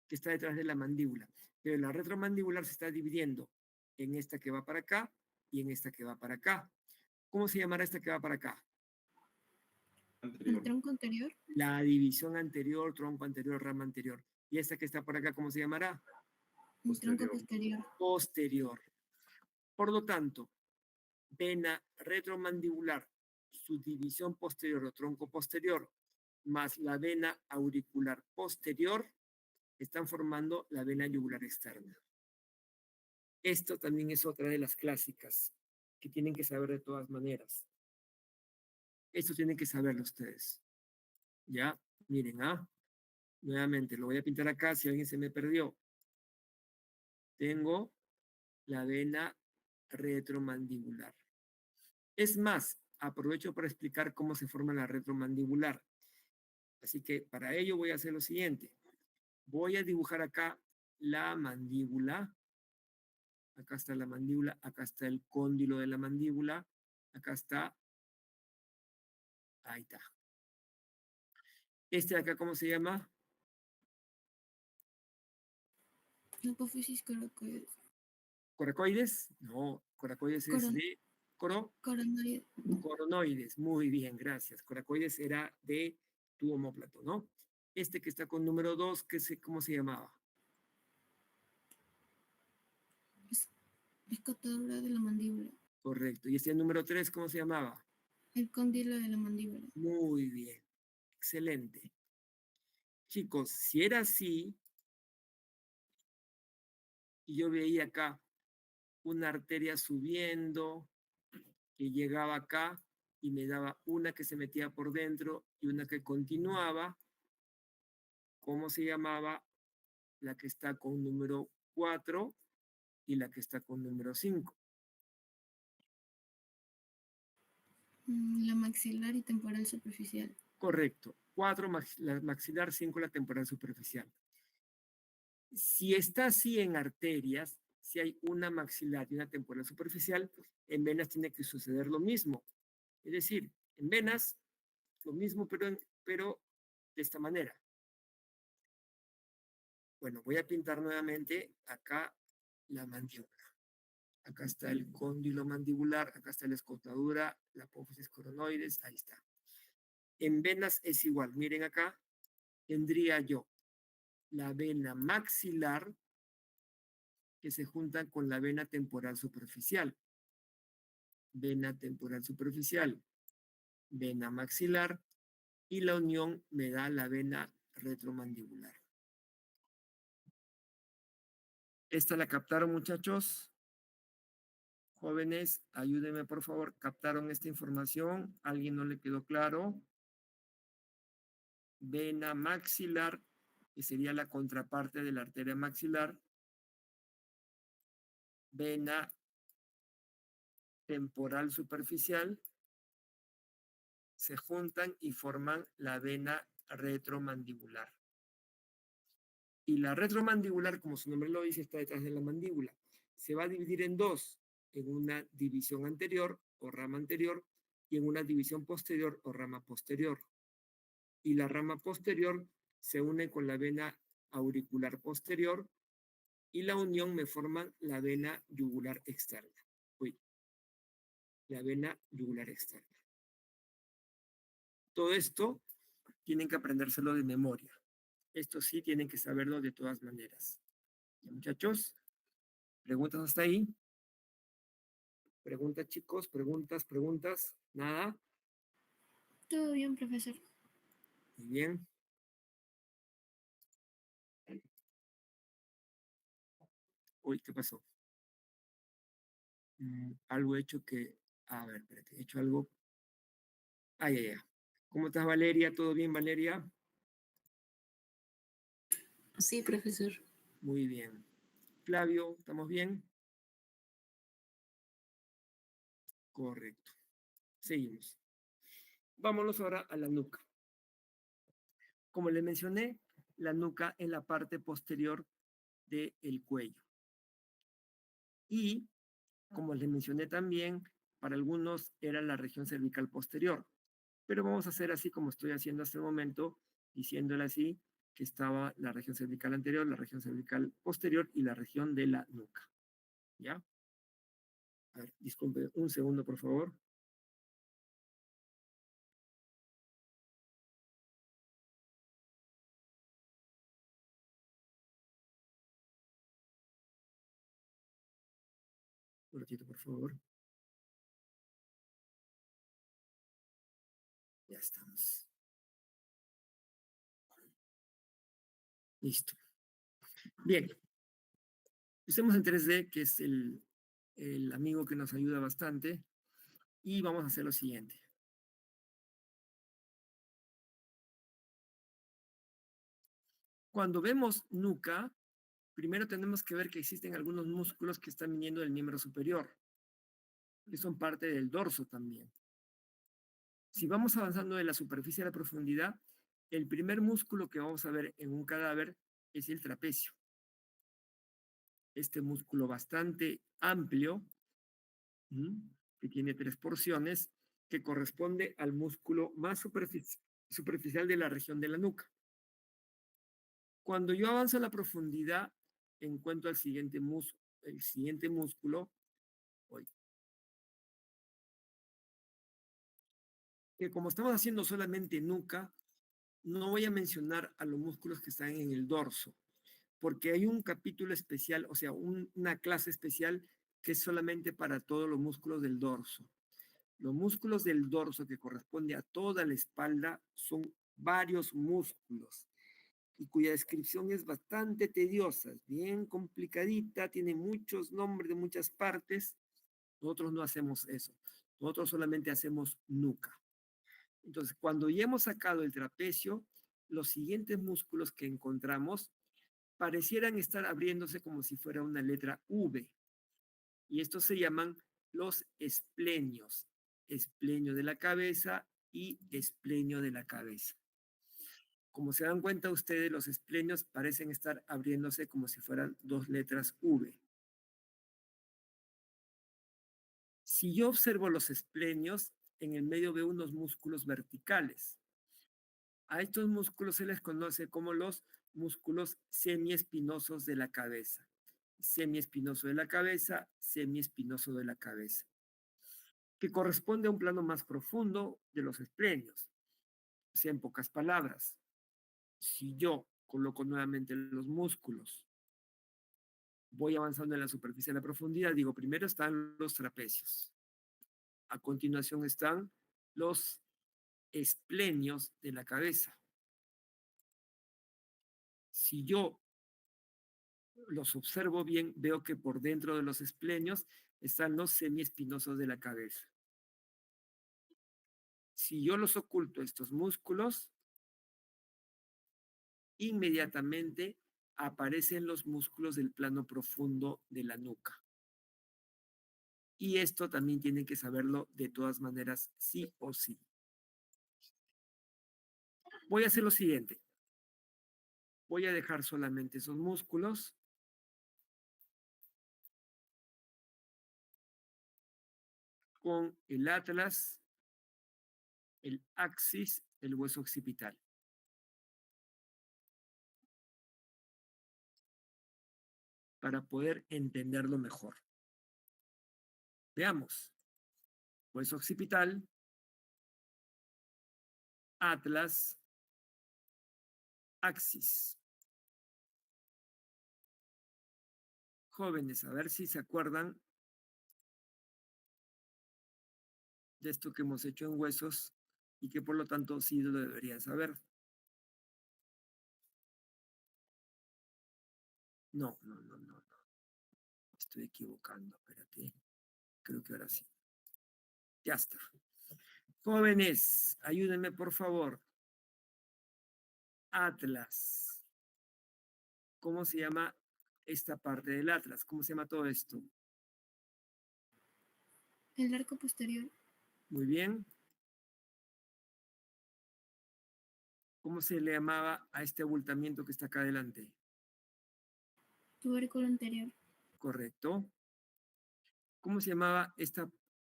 que está detrás de la mandíbula. Pero la retromandibular se está dividiendo en esta que va para acá y en esta que va para acá. ¿Cómo se llamará esta que va para acá? El tronco anterior. La división anterior, tronco anterior, rama anterior. ¿Y esta que está por acá, cómo se llamará? Un tronco Posterior. posterior. Posterior. Por lo tanto, vena retromandibular, subdivisión posterior o tronco posterior, más la vena auricular posterior, están formando la vena yugular externa. Esto también es otra de las clásicas que tienen que saber de todas maneras. Esto tienen que saberlo ustedes. Ya, miren, nuevamente lo voy a pintar acá si alguien se me perdió. Tengo la vena retromandibular. Es más, aprovecho para explicar cómo se forma la retromandibular. Así que para ello voy a hacer lo siguiente. Voy a dibujar acá la mandíbula. Acá está la mandíbula, acá está el cóndilo de la mandíbula, acá está. Ahí está. Este de acá, ¿cómo se llama? Apófisis coracoides. ¿Coracoides? No, coracoides es de Coronaria. coronoides. Muy bien, gracias. Coracoides era de tu omóplato, ¿no? Este que está con número 2, ¿cómo se llamaba? Escotadura de la mandíbula. Correcto. ¿Y este número 3, cómo se llamaba? El cóndilo de la mandíbula. Muy bien. Excelente. Chicos, si era así, y yo veía acá una arteria subiendo, que llegaba acá y me daba una que se metía por dentro y una que continuaba, ¿cómo se llamaba? La que está con número 4 y la que está con número 5. La maxilar y temporal superficial. Correcto. 4 la maxilar, 5 la temporal superficial. Si está así en arterias, si hay una maxilar y una temporal superficial, en venas tiene que suceder lo mismo. Es decir, en venas, lo mismo, pero de esta manera. Bueno, voy a pintar nuevamente acá la mandíbula. Acá está el cóndilo mandibular, acá está la escotadura, la apófisis coronoides, ahí está. En venas es igual. Miren acá, tendría yo la vena maxilar que se junta con la vena temporal superficial. Vena temporal superficial, vena maxilar, y la unión me da la vena retromandibular. ¿Esta la captaron, muchachos? Jóvenes, ayúdenme por favor. ¿Captaron esta información? ¿Alguien no le quedó claro? Vena maxilar, que sería la contraparte de la arteria maxilar. Vena temporal superficial. Se juntan y forman la vena retromandibular. Y la retromandibular, como su nombre lo dice, está detrás de la mandíbula. Se va a dividir en dos, en una división anterior o rama anterior y en una división posterior o rama posterior. Y la rama posterior se une con la vena auricular posterior y la unión me forman la vena yugular externa. La vena yugular externa. Todo esto tienen que aprendérselo de memoria. Esto sí tienen que saberlo de todas maneras. ¿Ya, muchachos? ¿Preguntas hasta ahí? ¿Preguntas, chicos? ¿Preguntas? ¿Nada? Todo bien, profesor. Muy bien. Uy, ¿qué pasó? Algo hecho que... A ver, espérate, he hecho algo... ya. ¿Cómo estás, Valeria? ¿Todo bien, Valeria? Sí, profesor. Muy bien. Flavio, ¿estamos bien? Correcto. Seguimos. Vámonos ahora a la nuca. Como les mencioné, la nuca es la parte posterior del cuello. Y, como les mencioné también, para algunos era la región cervical posterior. Pero vamos a hacer así como estoy haciendo hasta el momento, diciéndole así, que estaba la región cervical anterior, la región cervical posterior y la región de la nuca. ¿Ya? A ver, disculpe un segundo, por favor. Un ratito, por favor. Ya estamos. Listo. Bien. Usemos en 3D, que es el amigo que nos ayuda bastante. Y vamos a hacer lo siguiente. Cuando vemos nuca, primero tenemos que ver que existen algunos músculos que están viniendo del miembro superior, que son parte del dorso también. Si vamos avanzando de la superficie a la profundidad, el primer músculo que vamos a ver en un cadáver es el trapecio. Este músculo bastante amplio, que tiene 3 porciones, que corresponde al músculo más superficial de la región de la nuca. Cuando yo avanzo a la profundidad, encuentro el siguiente músculo, que como estamos haciendo solamente nuca, no voy a mencionar a los músculos que están en el dorso, porque hay un capítulo especial, o sea, una clase especial que es solamente para todos los músculos del dorso. Los músculos del dorso que corresponde a toda la espalda son varios músculos y cuya descripción es bastante tediosa, es bien complicadita, tiene muchos nombres de muchas partes. Nosotros no hacemos eso. Nosotros solamente hacemos nuca. Entonces, cuando ya hemos sacado el trapecio, los siguientes músculos que encontramos parecieran estar abriéndose como si fuera una letra V. Y estos se llaman los esplenios. Esplenio de la cabeza y esplenio de la cabeza. Como se dan cuenta ustedes, los esplenios parecen estar abriéndose como si fueran 2 letras V. Si yo observo los esplenios, en el medio veo unos músculos verticales. A estos músculos se les conoce como los músculos semiespinosos de la cabeza. Semiespinoso de la cabeza, semiespinoso de la cabeza, que corresponde a un plano más profundo de los esplenios. O sea, en pocas palabras, si yo coloco nuevamente los músculos, voy avanzando en la superficie de la profundidad, digo, primero están los trapecios. A continuación están los esplenios de la cabeza. Si yo los observo bien, veo que por dentro de los esplenios están los semiespinosos de la cabeza. Si yo los oculto estos músculos, inmediatamente aparecen los músculos del plano profundo de la nuca. Y esto también tienen que saberlo de todas maneras, sí o sí. Voy a hacer lo siguiente. Voy a dejar solamente esos músculos. Con el atlas, el axis, el hueso occipital. Para poder entenderlo mejor. Veamos. Hueso occipital, atlas, axis. Jóvenes, a ver si se acuerdan de esto que hemos hecho en huesos y que por lo tanto sí lo deberían saber. No. Estoy equivocando, espérate. Creo que ahora sí. Ya está. Jóvenes, ayúdenme por favor. Atlas. ¿Cómo se llama esta parte del atlas? ¿Cómo se llama todo esto? El arco posterior. Muy bien. ¿Cómo se le llamaba a este abultamiento que está acá adelante? Tubérculo anterior. Correcto. ¿Cómo se llamaba esta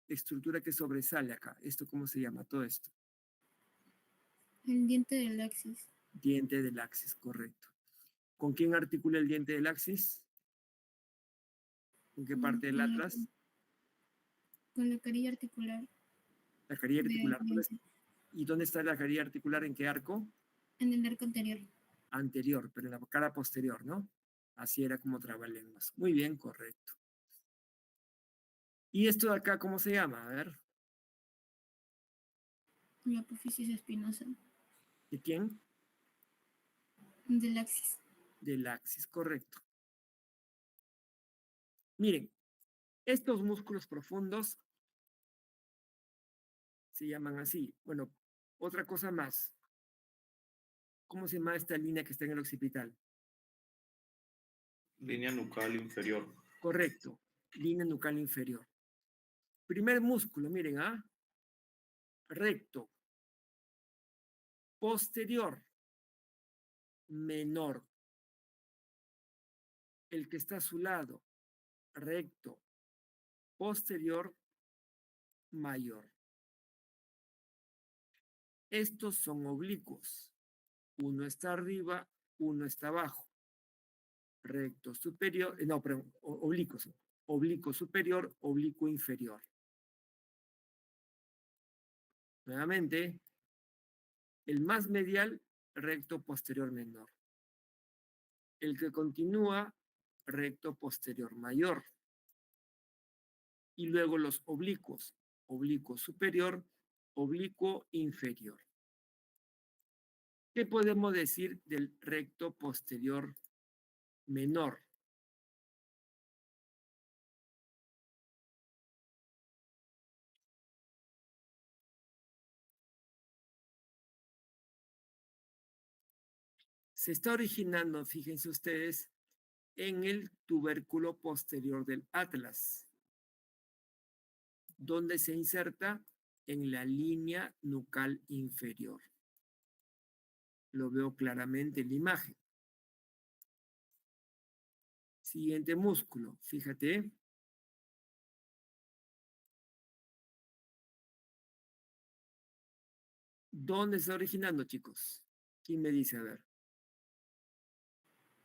estructura que sobresale acá? ¿Esto cómo se llama? Todo esto. El diente del axis. Diente del axis, correcto. ¿Con quién articula el diente del axis? ¿Con qué parte del atlas? Con la carilla articular. La carilla articular. Diente. ¿Y dónde está la carilla articular? ¿En qué arco? En el arco anterior. Anterior, pero en la cara posterior, ¿no? Así era como trabalenguas. Muy bien, correcto. ¿Y esto de acá cómo se llama? A ver, La apófisis espinosa ¿de quién? del axis. Del axis, correcto. Miren, estos músculos profundos se llaman así. Bueno, otra cosa más. ¿Cómo se llama esta línea que está en el occipital? Línea nucal inferior. Correcto, línea nucal inferior. Primer músculo, miren, ¿ah? Recto. Posterior. Menor. El que está a su lado. Recto. Posterior. Mayor. Estos son oblicuos. Uno está arriba, uno está abajo. Recto superior, no, perdón, oblicuos. Oblicuo superior, oblicuo inferior. Nuevamente, el más medial, recto posterior menor. El que continúa, recto posterior mayor. Y luego los oblicuos, oblicuo superior, oblicuo inferior. ¿Qué podemos decir del recto posterior menor? Se está originando, fíjense ustedes, en el tubérculo posterior del atlas, donde se inserta en la línea nucal inferior. Lo veo claramente en la imagen. Siguiente músculo, fíjate. ¿Dónde se está originando, chicos? ¿Quién me dice? A ver.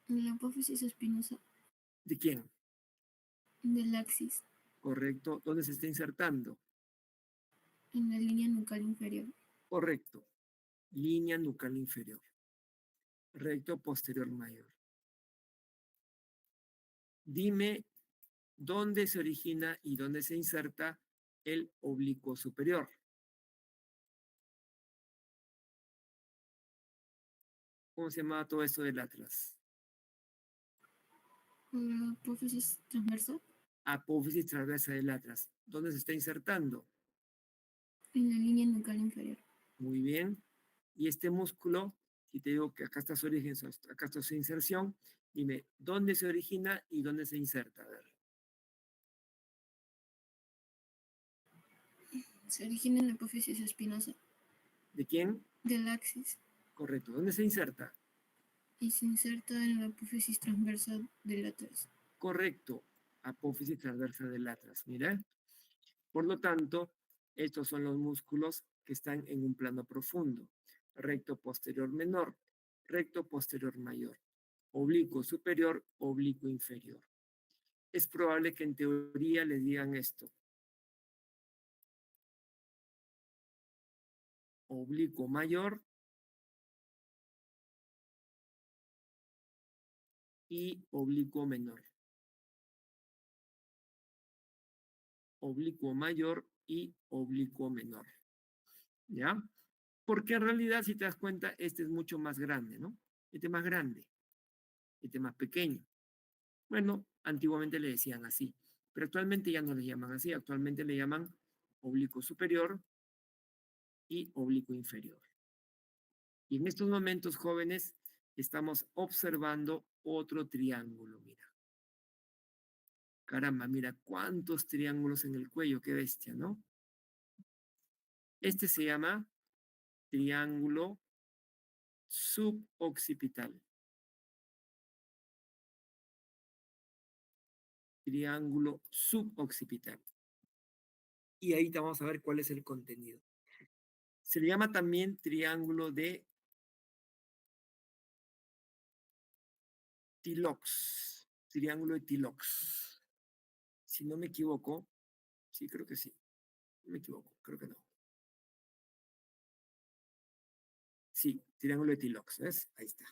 La apófisis espinosa ¿De quién? del axis Correcto. ¿Dónde se está insertando? en la línea nucal inferior. Correcto. Línea nucal inferior. Recto posterior mayor. Dime dónde se origina y dónde se inserta el oblicuo superior. ¿Cómo se llama todo esto del atlas? La apófisis transversa Apófisis transversa del atlas. ¿Dónde se está insertando? en la línea nucal inferior. Muy bien. Y este músculo, si te digo que acá está su origen, acá está su inserción, dime, ¿dónde se origina y dónde se inserta? A ver. Se origina en la apófisis espinosa ¿De quién? del axis Correcto. ¿Dónde se inserta? y se inserta en la apófisis transversa del atlas. Correcto. Apófisis transversa del atlas. Mira. Por lo tanto, estos son los músculos que están en un plano profundo. Recto posterior menor, recto posterior mayor, oblicuo superior, oblicuo inferior. Es probable que en teoría les digan esto. Oblicuo mayor y oblicuo menor. Oblicuo mayor y oblicuo menor. ¿Ya? Porque en realidad, si te das cuenta, este es mucho más grande, ¿no? Este es más grande, este es más pequeño. Bueno, antiguamente le decían así, pero actualmente ya no le llaman así, actualmente le llaman oblicuo superior y oblicuo inferior. Y en estos momentos, jóvenes, estamos observando otro triángulo, mira. Caramba, mira cuántos triángulos en el cuello, qué bestia, ¿no? Este se llama triángulo suboccipital. Triángulo suboccipital. Y ahí vamos a ver cuál es el contenido. Se le llama también triángulo de Tilox, triángulo de Tilox. Si no me equivoco, sí, creo que sí. No me equivoco, creo que no. Sí, triángulo de Tilox, ¿ves? Ahí está.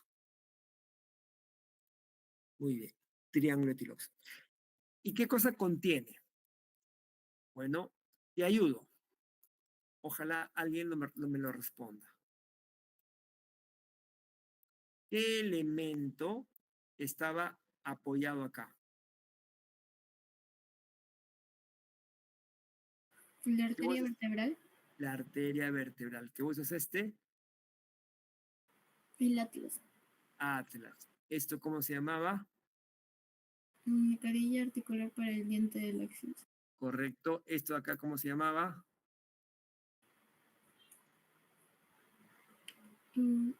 Muy bien, triángulo de Tilox. ¿Y qué cosa contiene? Bueno, te ayudo. Ojalá alguien me lo responda. ¿Qué elemento estaba apoyado acá? La ¿Qué vos arteria es? vertebral. La arteria vertebral. ¿Qué hueso es este? El atlas. Atlas. ¿Esto cómo se llamaba? Carilla articular para el diente del axis. Correcto. ¿Esto acá cómo se llamaba? Mm,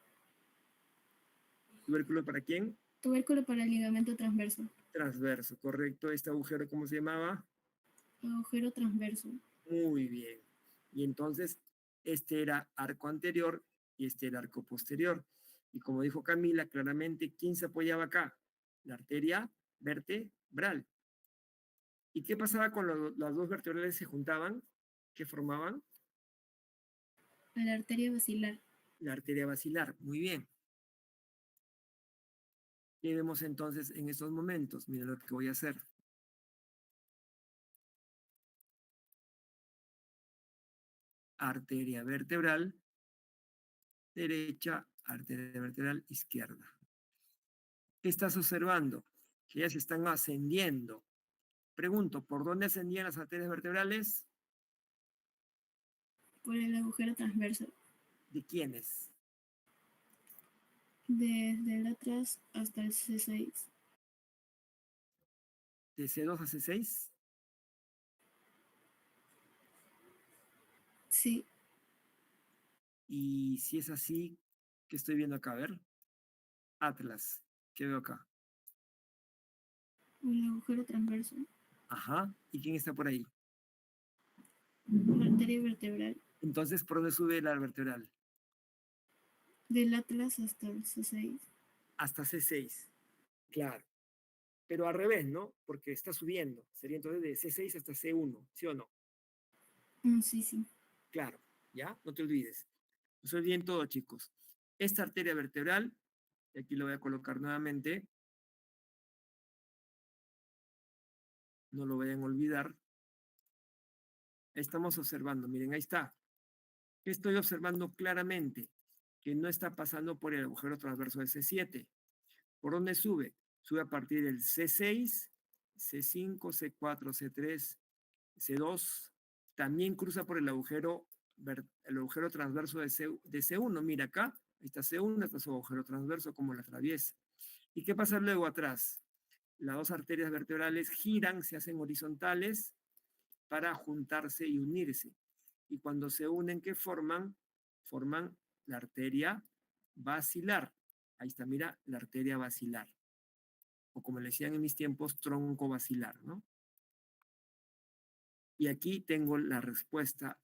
¿Tubérculo para quién? Tubérculo para el ligamento transverso. Transverso. Correcto. ¿Este agujero cómo se llamaba? Agujero transverso. Muy bien. Y entonces, este era arco anterior y este era arco posterior. Y como dijo Camila, claramente, ¿quién se apoyaba acá? La arteria vertebral. ¿Y qué pasaba cuando las dos vertebrales se juntaban? ¿Qué formaban? A la arteria basilar. La arteria basilar. Muy bien. ¿Qué vemos entonces en estos momentos? Mira lo que voy a hacer. Arteria vertebral derecha, arteria vertebral izquierda. ¿Qué estás observando? Que ya se están ascendiendo. Pregunto, ¿por dónde ascendían las arterias vertebrales? Por el agujero transverso. ¿De quiénes? Desde el atlas hasta el C6. ¿De C2 a C6? Sí. Y si es así, ¿qué estoy viendo acá? A ver. Atlas. ¿Qué veo acá? El agujero transverso. Ajá. ¿Y quién está por ahí? La arteria vertebral. Entonces, ¿por dónde sube la vertebral? Del atlas hasta el C6. Hasta C6. Claro. Pero al revés, ¿no? Porque está subiendo. Sería entonces de C6 hasta C1, ¿sí o no? Sí, sí. Claro, ¿ya? No te olvides. No se olviden todo, chicos. Esta arteria vertebral, y aquí lo voy a colocar nuevamente, no lo vayan a olvidar. Estamos observando, miren, ahí está. Estoy observando claramente que no está pasando por el agujero transverso de C7. ¿Por dónde sube? Sube a partir del C6, C5, C4, C3, C2. También cruza por el agujero transverso de C1. Mira acá, ahí está C1, está su agujero transverso, como la atraviesa. ¿Y qué pasa luego atrás? Las dos arterias vertebrales giran, se hacen horizontales para juntarse y unirse. Y cuando se unen, ¿qué forman? Forman la arteria basilar. Ahí está, mira, la arteria basilar. O como le decían en mis tiempos, tronco basilar, ¿no? Y aquí tengo la respuesta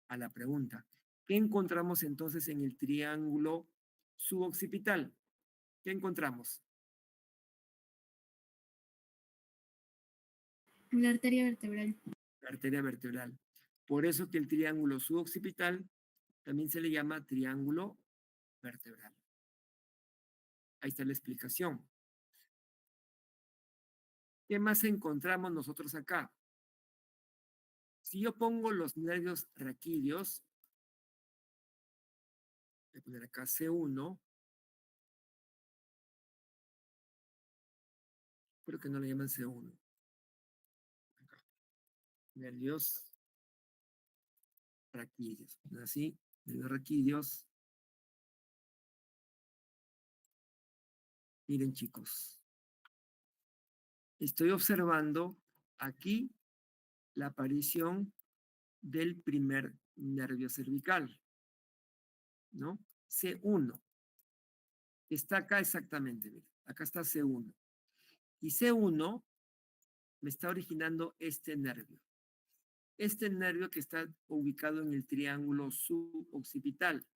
a la pregunta. ¿Qué encontramos entonces en el triángulo suboccipital? ¿Qué encontramos? La arteria vertebral. La arteria vertebral. Por eso que el triángulo suboccipital también se le llama triángulo vertebral. Ahí está la explicación. ¿Qué más encontramos nosotros acá? Si yo pongo los nervios raquídeos, voy a poner acá C1, creo que no le llaman C1. Acá. Nervios raquídeos. Así, nervios raquídeos. Miren, chicos. Estoy observando aquí la aparición del primer nervio cervical, ¿no? C1. Está acá exactamente, miren. Acá está C1. Y C1 me está originando este nervio. Este nervio que está ubicado en el triángulo suboccipital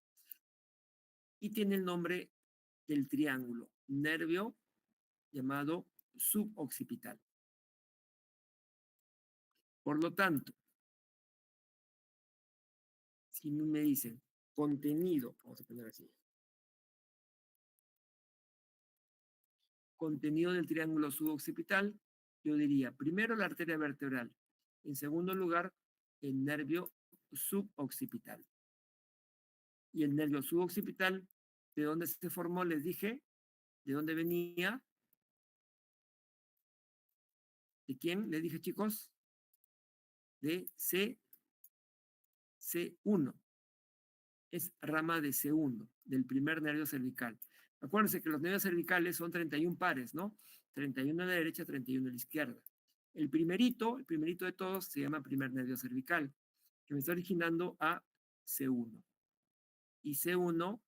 y tiene el nombre del triángulo, nervio llamado suboccipital. Por lo tanto, si me dicen contenido, vamos a poner así, contenido del triángulo suboccipital, yo diría primero la arteria vertebral, en segundo lugar el nervio suboccipital. Y el nervio suboccipital, ¿de dónde se formó? Les dije, ¿de dónde venía? ¿De quién? Les dije, chicos, de C1. Es rama de C1, del primer nervio cervical. Acuérdense que los nervios cervicales son 31 pares, ¿no? 31 a la derecha, 31 a la izquierda. El primerito de todos se llama primer nervio cervical, que me está originando a C1. Y C1,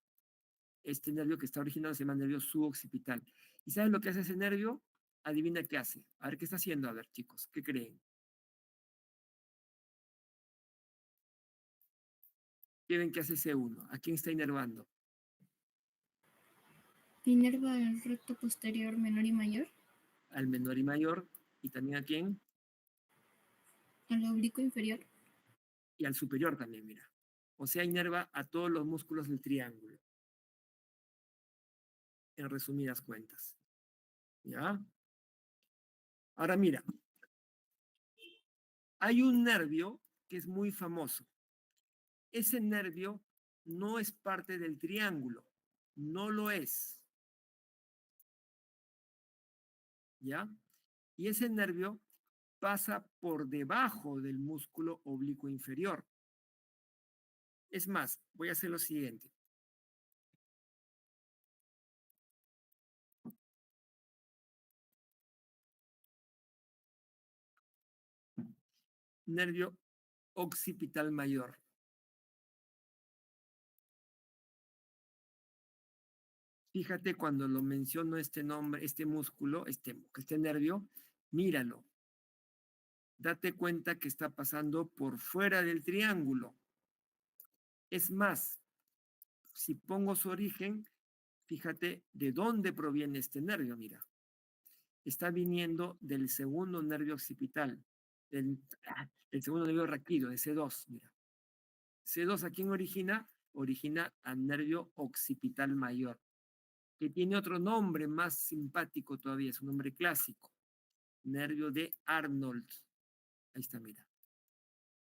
este nervio que está originando se llama nervio suboccipital. ¿Y saben lo que hace ese nervio? Adivina qué hace. A ver, ¿qué está haciendo? A ver, chicos, ¿qué creen? ¿Qué ven que hace C1? ¿A quién está inervando? Inerva el recto posterior menor y mayor, Al menor y mayor. ¿Y también a quién? al oblicuo inferior, Y al superior también, mira. O sea, inerva a todos los músculos del triángulo. En resumidas cuentas. ¿Ya? Ahora mira. Hay un nervio que es muy famoso. Ese nervio no es parte del triángulo. No lo es. ¿Ya? Y ese nervio pasa por debajo del músculo oblicuo inferior. Es más, voy a hacer lo siguiente. Nervio occipital mayor. Fíjate cuando lo menciono este nombre, este músculo, este nervio, míralo. Date cuenta que está pasando por fuera del triángulo. Es más, si pongo su origen, fíjate de dónde proviene este nervio, mira. Está viniendo del segundo nervio occipital, el segundo nervio raquídeo, de C2, mira. C2, ¿a quién origina? Origina al nervio occipital mayor, que tiene otro nombre más simpático todavía, es un nombre clásico, nervio de Arnold. Ahí está, mira,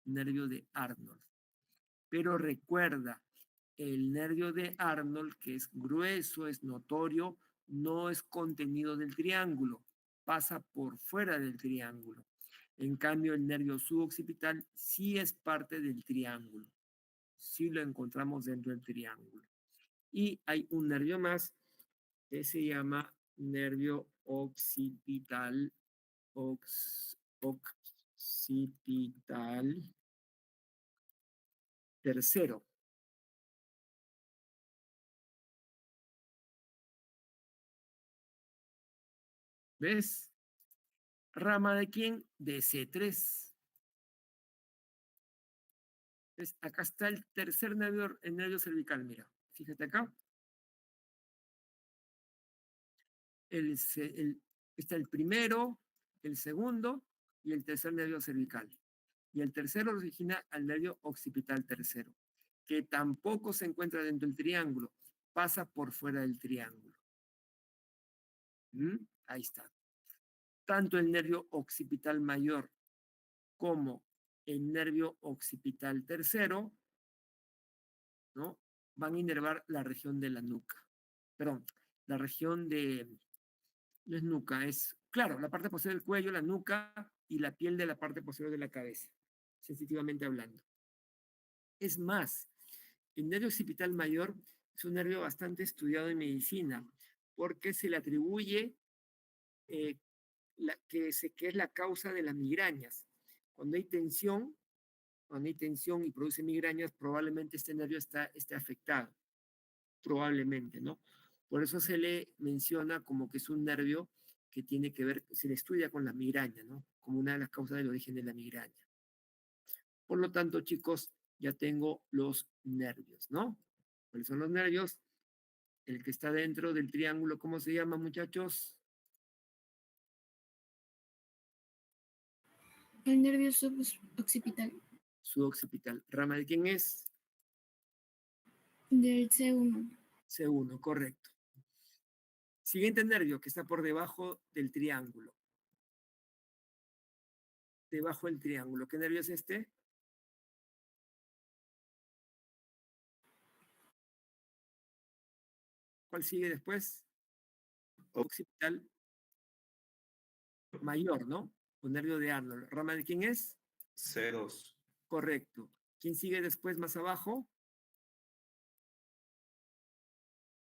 nervio de Arnold. Pero recuerda, el nervio de Arnold, que es grueso, es notorio, no es contenido del triángulo, pasa por fuera del triángulo. En cambio, el nervio suboccipital sí es parte del triángulo, sí lo encontramos dentro del triángulo. Y hay un nervio más que se llama nervio occipital, occipital tercero. ¿Ves? ¿Rama de quién? De C3. ¿Ves? Acá está el tercer nervio, el nervio cervical, mira. Fíjate acá. Está el primero, el segundo y el tercer nervio cervical. Y el tercero origina al nervio occipital tercero, que tampoco se encuentra dentro del triángulo, pasa por fuera del triángulo. Ahí está. Tanto el nervio occipital mayor como el nervio occipital tercero, ¿no? Van a inervar la región de la nuca. Perdón, la región de, no es nuca, es, claro, la parte posterior del cuello, la nuca y la piel de la parte posterior de la cabeza, sensitivamente hablando. Es más, el nervio occipital mayor es un nervio bastante estudiado en medicina, porque se le atribuye que es la causa de las migrañas. Cuando hay tensión y produce migrañas, probablemente este nervio esté afectado, probablemente, ¿no? Por eso se le menciona como que es un nervio que tiene que ver, se le estudia con la migraña, ¿no? Como una de las causas del origen de la migraña. Por lo tanto, chicos, ya tengo los nervios, ¿no? ¿Cuáles son los nervios? El que está dentro del triángulo, ¿cómo se llama, muchachos? el nervio suboccipital, Suboccipital. ¿Rama de quién es? del C1, C1, correcto. Siguiente nervio que está por debajo del triángulo. Debajo del triángulo. ¿Qué nervio es este? ¿Cuál sigue después? Occipital mayor, ¿no? O nervio de Arnold. ¿Rama de quién es? C2. Correcto. ¿Quién sigue después más abajo?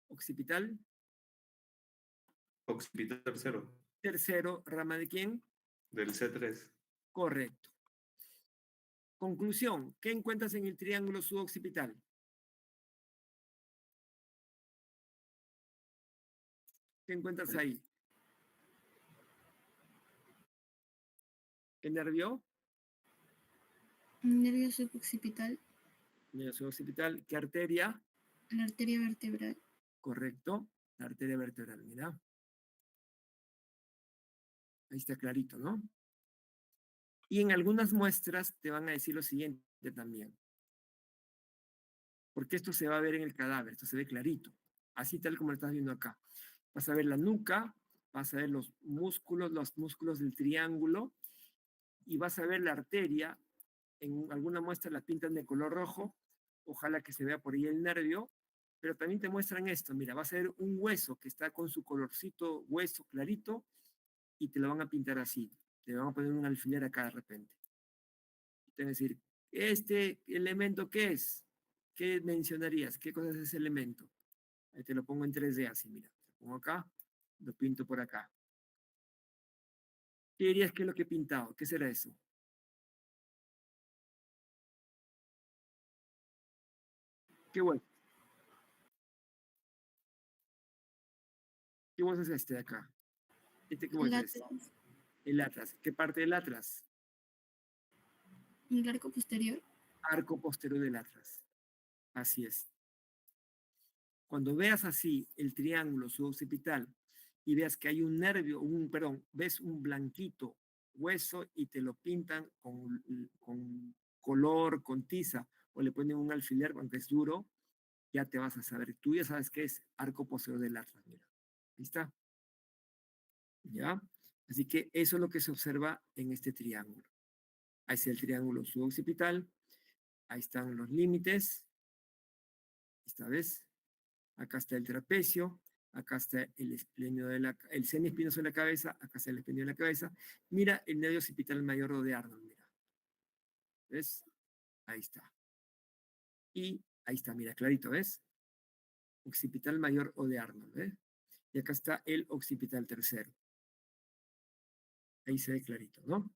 Occipital. Occipital tercero. Tercero, ¿rama de quién? Del C3. Correcto. Conclusión, ¿qué encuentras en el triángulo suboccipital? ¿Qué encuentras ahí? ¿Qué nervio? Nervio suboccipital, Nervio suboccipital. ¿Qué arteria? la arteria vertebral. Correcto. La arteria vertebral, mira. Ahí está clarito, ¿no? Y en algunas muestras te van a decir lo siguiente también. Porque esto se va a ver en el cadáver, esto se ve clarito. Así tal como lo estás viendo acá. Vas a ver la nuca, vas a ver los músculos del triángulo, y vas a ver la arteria. En alguna muestra la pintan de color rojo, ojalá que se vea por ahí el nervio, pero también te muestran esto, mira, vas a ver un hueso que está con su colorcito hueso clarito, y te lo van a pintar así, te van a poner un alfiler acá de repente. Te van a decir, ¿este elemento qué es? ¿Qué mencionarías? ¿Qué cosa es ese elemento? Ahí te lo pongo en 3D así, mira, lo pongo acá, lo pinto por acá. ¿Qué dirías que es lo que he pintado? ¿Qué será eso? ¿Qué hueso? ¿Qué hueso es este de acá? ¿Este qué hueso El es? atlas, El atlas. ¿Qué parte del atlas? el arco posterior. Arco posterior del atlas. Así es. Cuando veas así el triángulo suboccipital y veas que hay un nervio, perdón, ves un blanquito hueso y te lo pintan con color, con tiza, o le ponen un alfiler, aunque es duro, ya te vas a saber. Tú ya sabes qué es arco posterior del atlas. Mira, ahí está. ¿Ya? Así que eso es lo que se observa en este triángulo. Ahí está el triángulo suboccipital. Ahí están los límites. Esta vez. Acá está el trapecio. Acá está el semiespinoso de la cabeza. Acá está el esplenio de la cabeza. Mira el nervio occipital mayor de Arnold. Mira. ¿Ves? Ahí está. Y ahí está, mira, clarito, ¿ves? Occipital mayor o de Arnold, ¿ves? Y acá está el occipital tercero. Ahí se ve clarito, ¿no?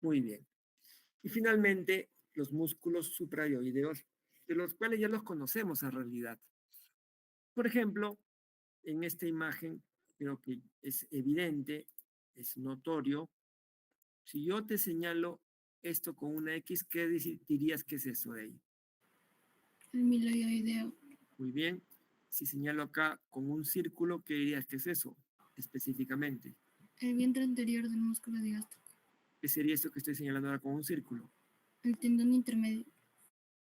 Muy bien. Y finalmente, los músculos suprayoideos, de los cuales ya los conocemos en realidad. Por ejemplo, en esta imagen, creo que es evidente, es notorio. Si yo te señalo esto con una X, ¿qué dirías que es eso de ahí? El miloioideo, Muy bien. Si señalo acá con un círculo, ¿qué dirías que es eso específicamente? el vientre anterior del músculo digástrico, ¿Qué sería esto que estoy señalando ahora con un círculo? el tendón intermedio,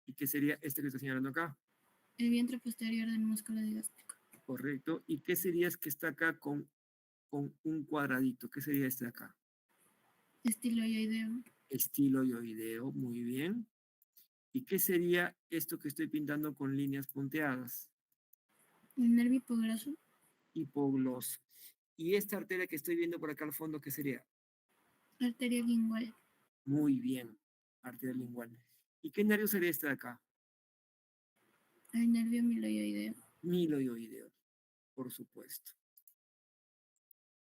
¿Y qué sería este que estoy señalando acá? el vientre posterior del músculo digástrico, Correcto. ¿Y qué sería que está acá con un cuadradito? ¿Qué sería este de acá? estiloioideo, Estiloioideo, muy bien. ¿Y qué sería esto que estoy pintando con líneas punteadas? el nervio hipogloso, Hipogloso. ¿Y esta arteria que estoy viendo por acá al fondo, qué sería? arteria lingual, Muy bien, arteria lingual. ¿Y qué nervio sería este de acá? el nervio miloioideo, Miloioideo, por supuesto.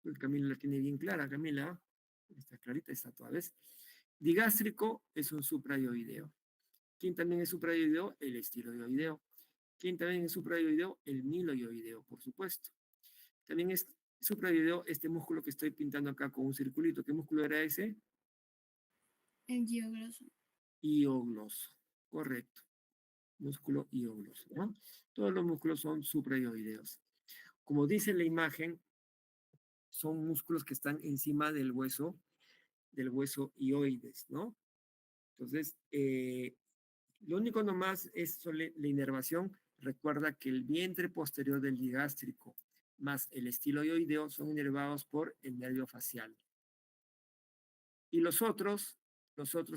Pues Camila la tiene bien clara, Camila. Está clarita, está toda vez. Digástrico es un suprayoideo. ¿Quién también es suprayoideo? El estiloioideo. ¿Quién también es suprayoideo? El miloioideo, por supuesto. También es suprayoideo este músculo que estoy pintando acá con un circulito. ¿Qué músculo era ese? el giogloso, Iogloso. Correcto. Músculo iogloso, ¿no? Todos los músculos son suprayoideos. Como dice la imagen, son músculos que están encima del hueso ioides, ¿no? Entonces, lo único nomás es la inervación. Recuerda que el vientre posterior del digástrico más el estiloioideo son inervados por el nervio facial. Y los otros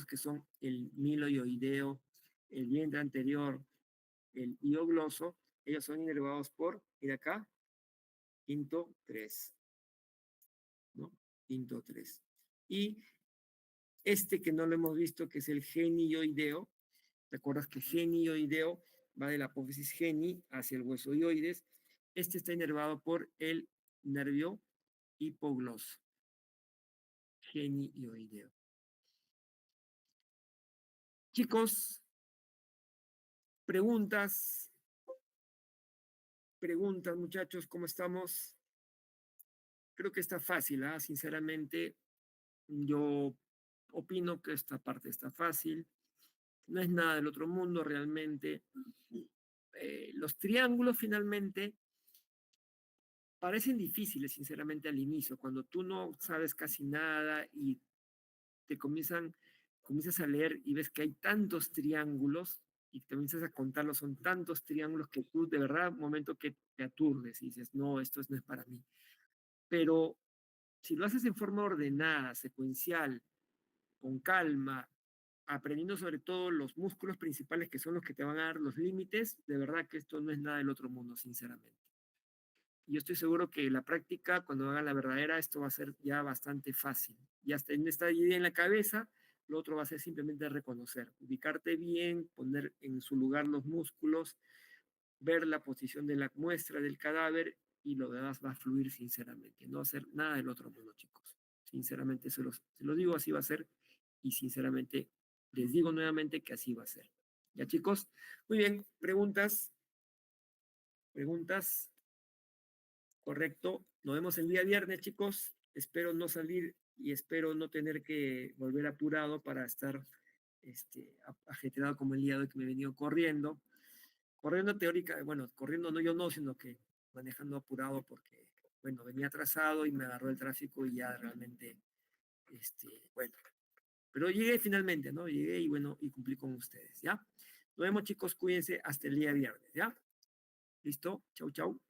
que son el miloioideo, el vientre anterior, el iogloso, ellos son inervados por, mira acá, quinto 3, ¿no? Quinto 3. Y este que no lo hemos visto, que es el genioideo, ¿te acuerdas que genioideo va de la apófisis geni hacia el hueso ioides? Este está inervado por el nervio hipogloso. Genioideo. Chicos, preguntas, muchachos, ¿cómo estamos? Creo que está fácil, ¿ah? Sinceramente, yo opino que esta parte está fácil. No es nada del otro mundo realmente. Los triángulos finalmente parecen difíciles, sinceramente, al inicio, cuando tú no sabes casi nada y te comienzas a leer y ves que hay tantos triángulos y te comienzas a contarlos, son tantos triángulos que tú de verdad, un momento que te aturdes y dices, no, esto no es para mí. Pero si lo haces en forma ordenada, secuencial, con calma, aprendiendo sobre todo los músculos principales que son los que te van a dar los límites, de verdad que esto no es nada del otro mundo, sinceramente. Y yo estoy seguro que la práctica, cuando hagan la verdadera, esto va a ser ya bastante fácil. Y hasta en esta idea en la cabeza, lo otro va a ser simplemente reconocer, ubicarte bien, poner en su lugar los músculos, ver la posición de la muestra del cadáver y lo demás va a fluir sinceramente. No va a ser nada del otro mundo, chicos. Sinceramente, se lo digo, así va a ser. Y sinceramente, les digo nuevamente que así va a ser. ¿Ya, chicos? Muy bien, preguntas. Preguntas. Correcto. Nos vemos el día viernes, chicos. Espero no salir y espero no tener que volver apurado para estar ajetreado como el día de hoy que me he venido corriendo. Corriendo teórica, bueno, corriendo no yo no, sino que manejando apurado porque, bueno, venía atrasado y me agarró el tráfico y ya realmente, bueno. Pero llegué finalmente, ¿no? Llegué y bueno, y cumplí con ustedes, ¿ya? Nos vemos, chicos, cuídense hasta el día viernes, ¿ya? ¿Listo? Chau, chau.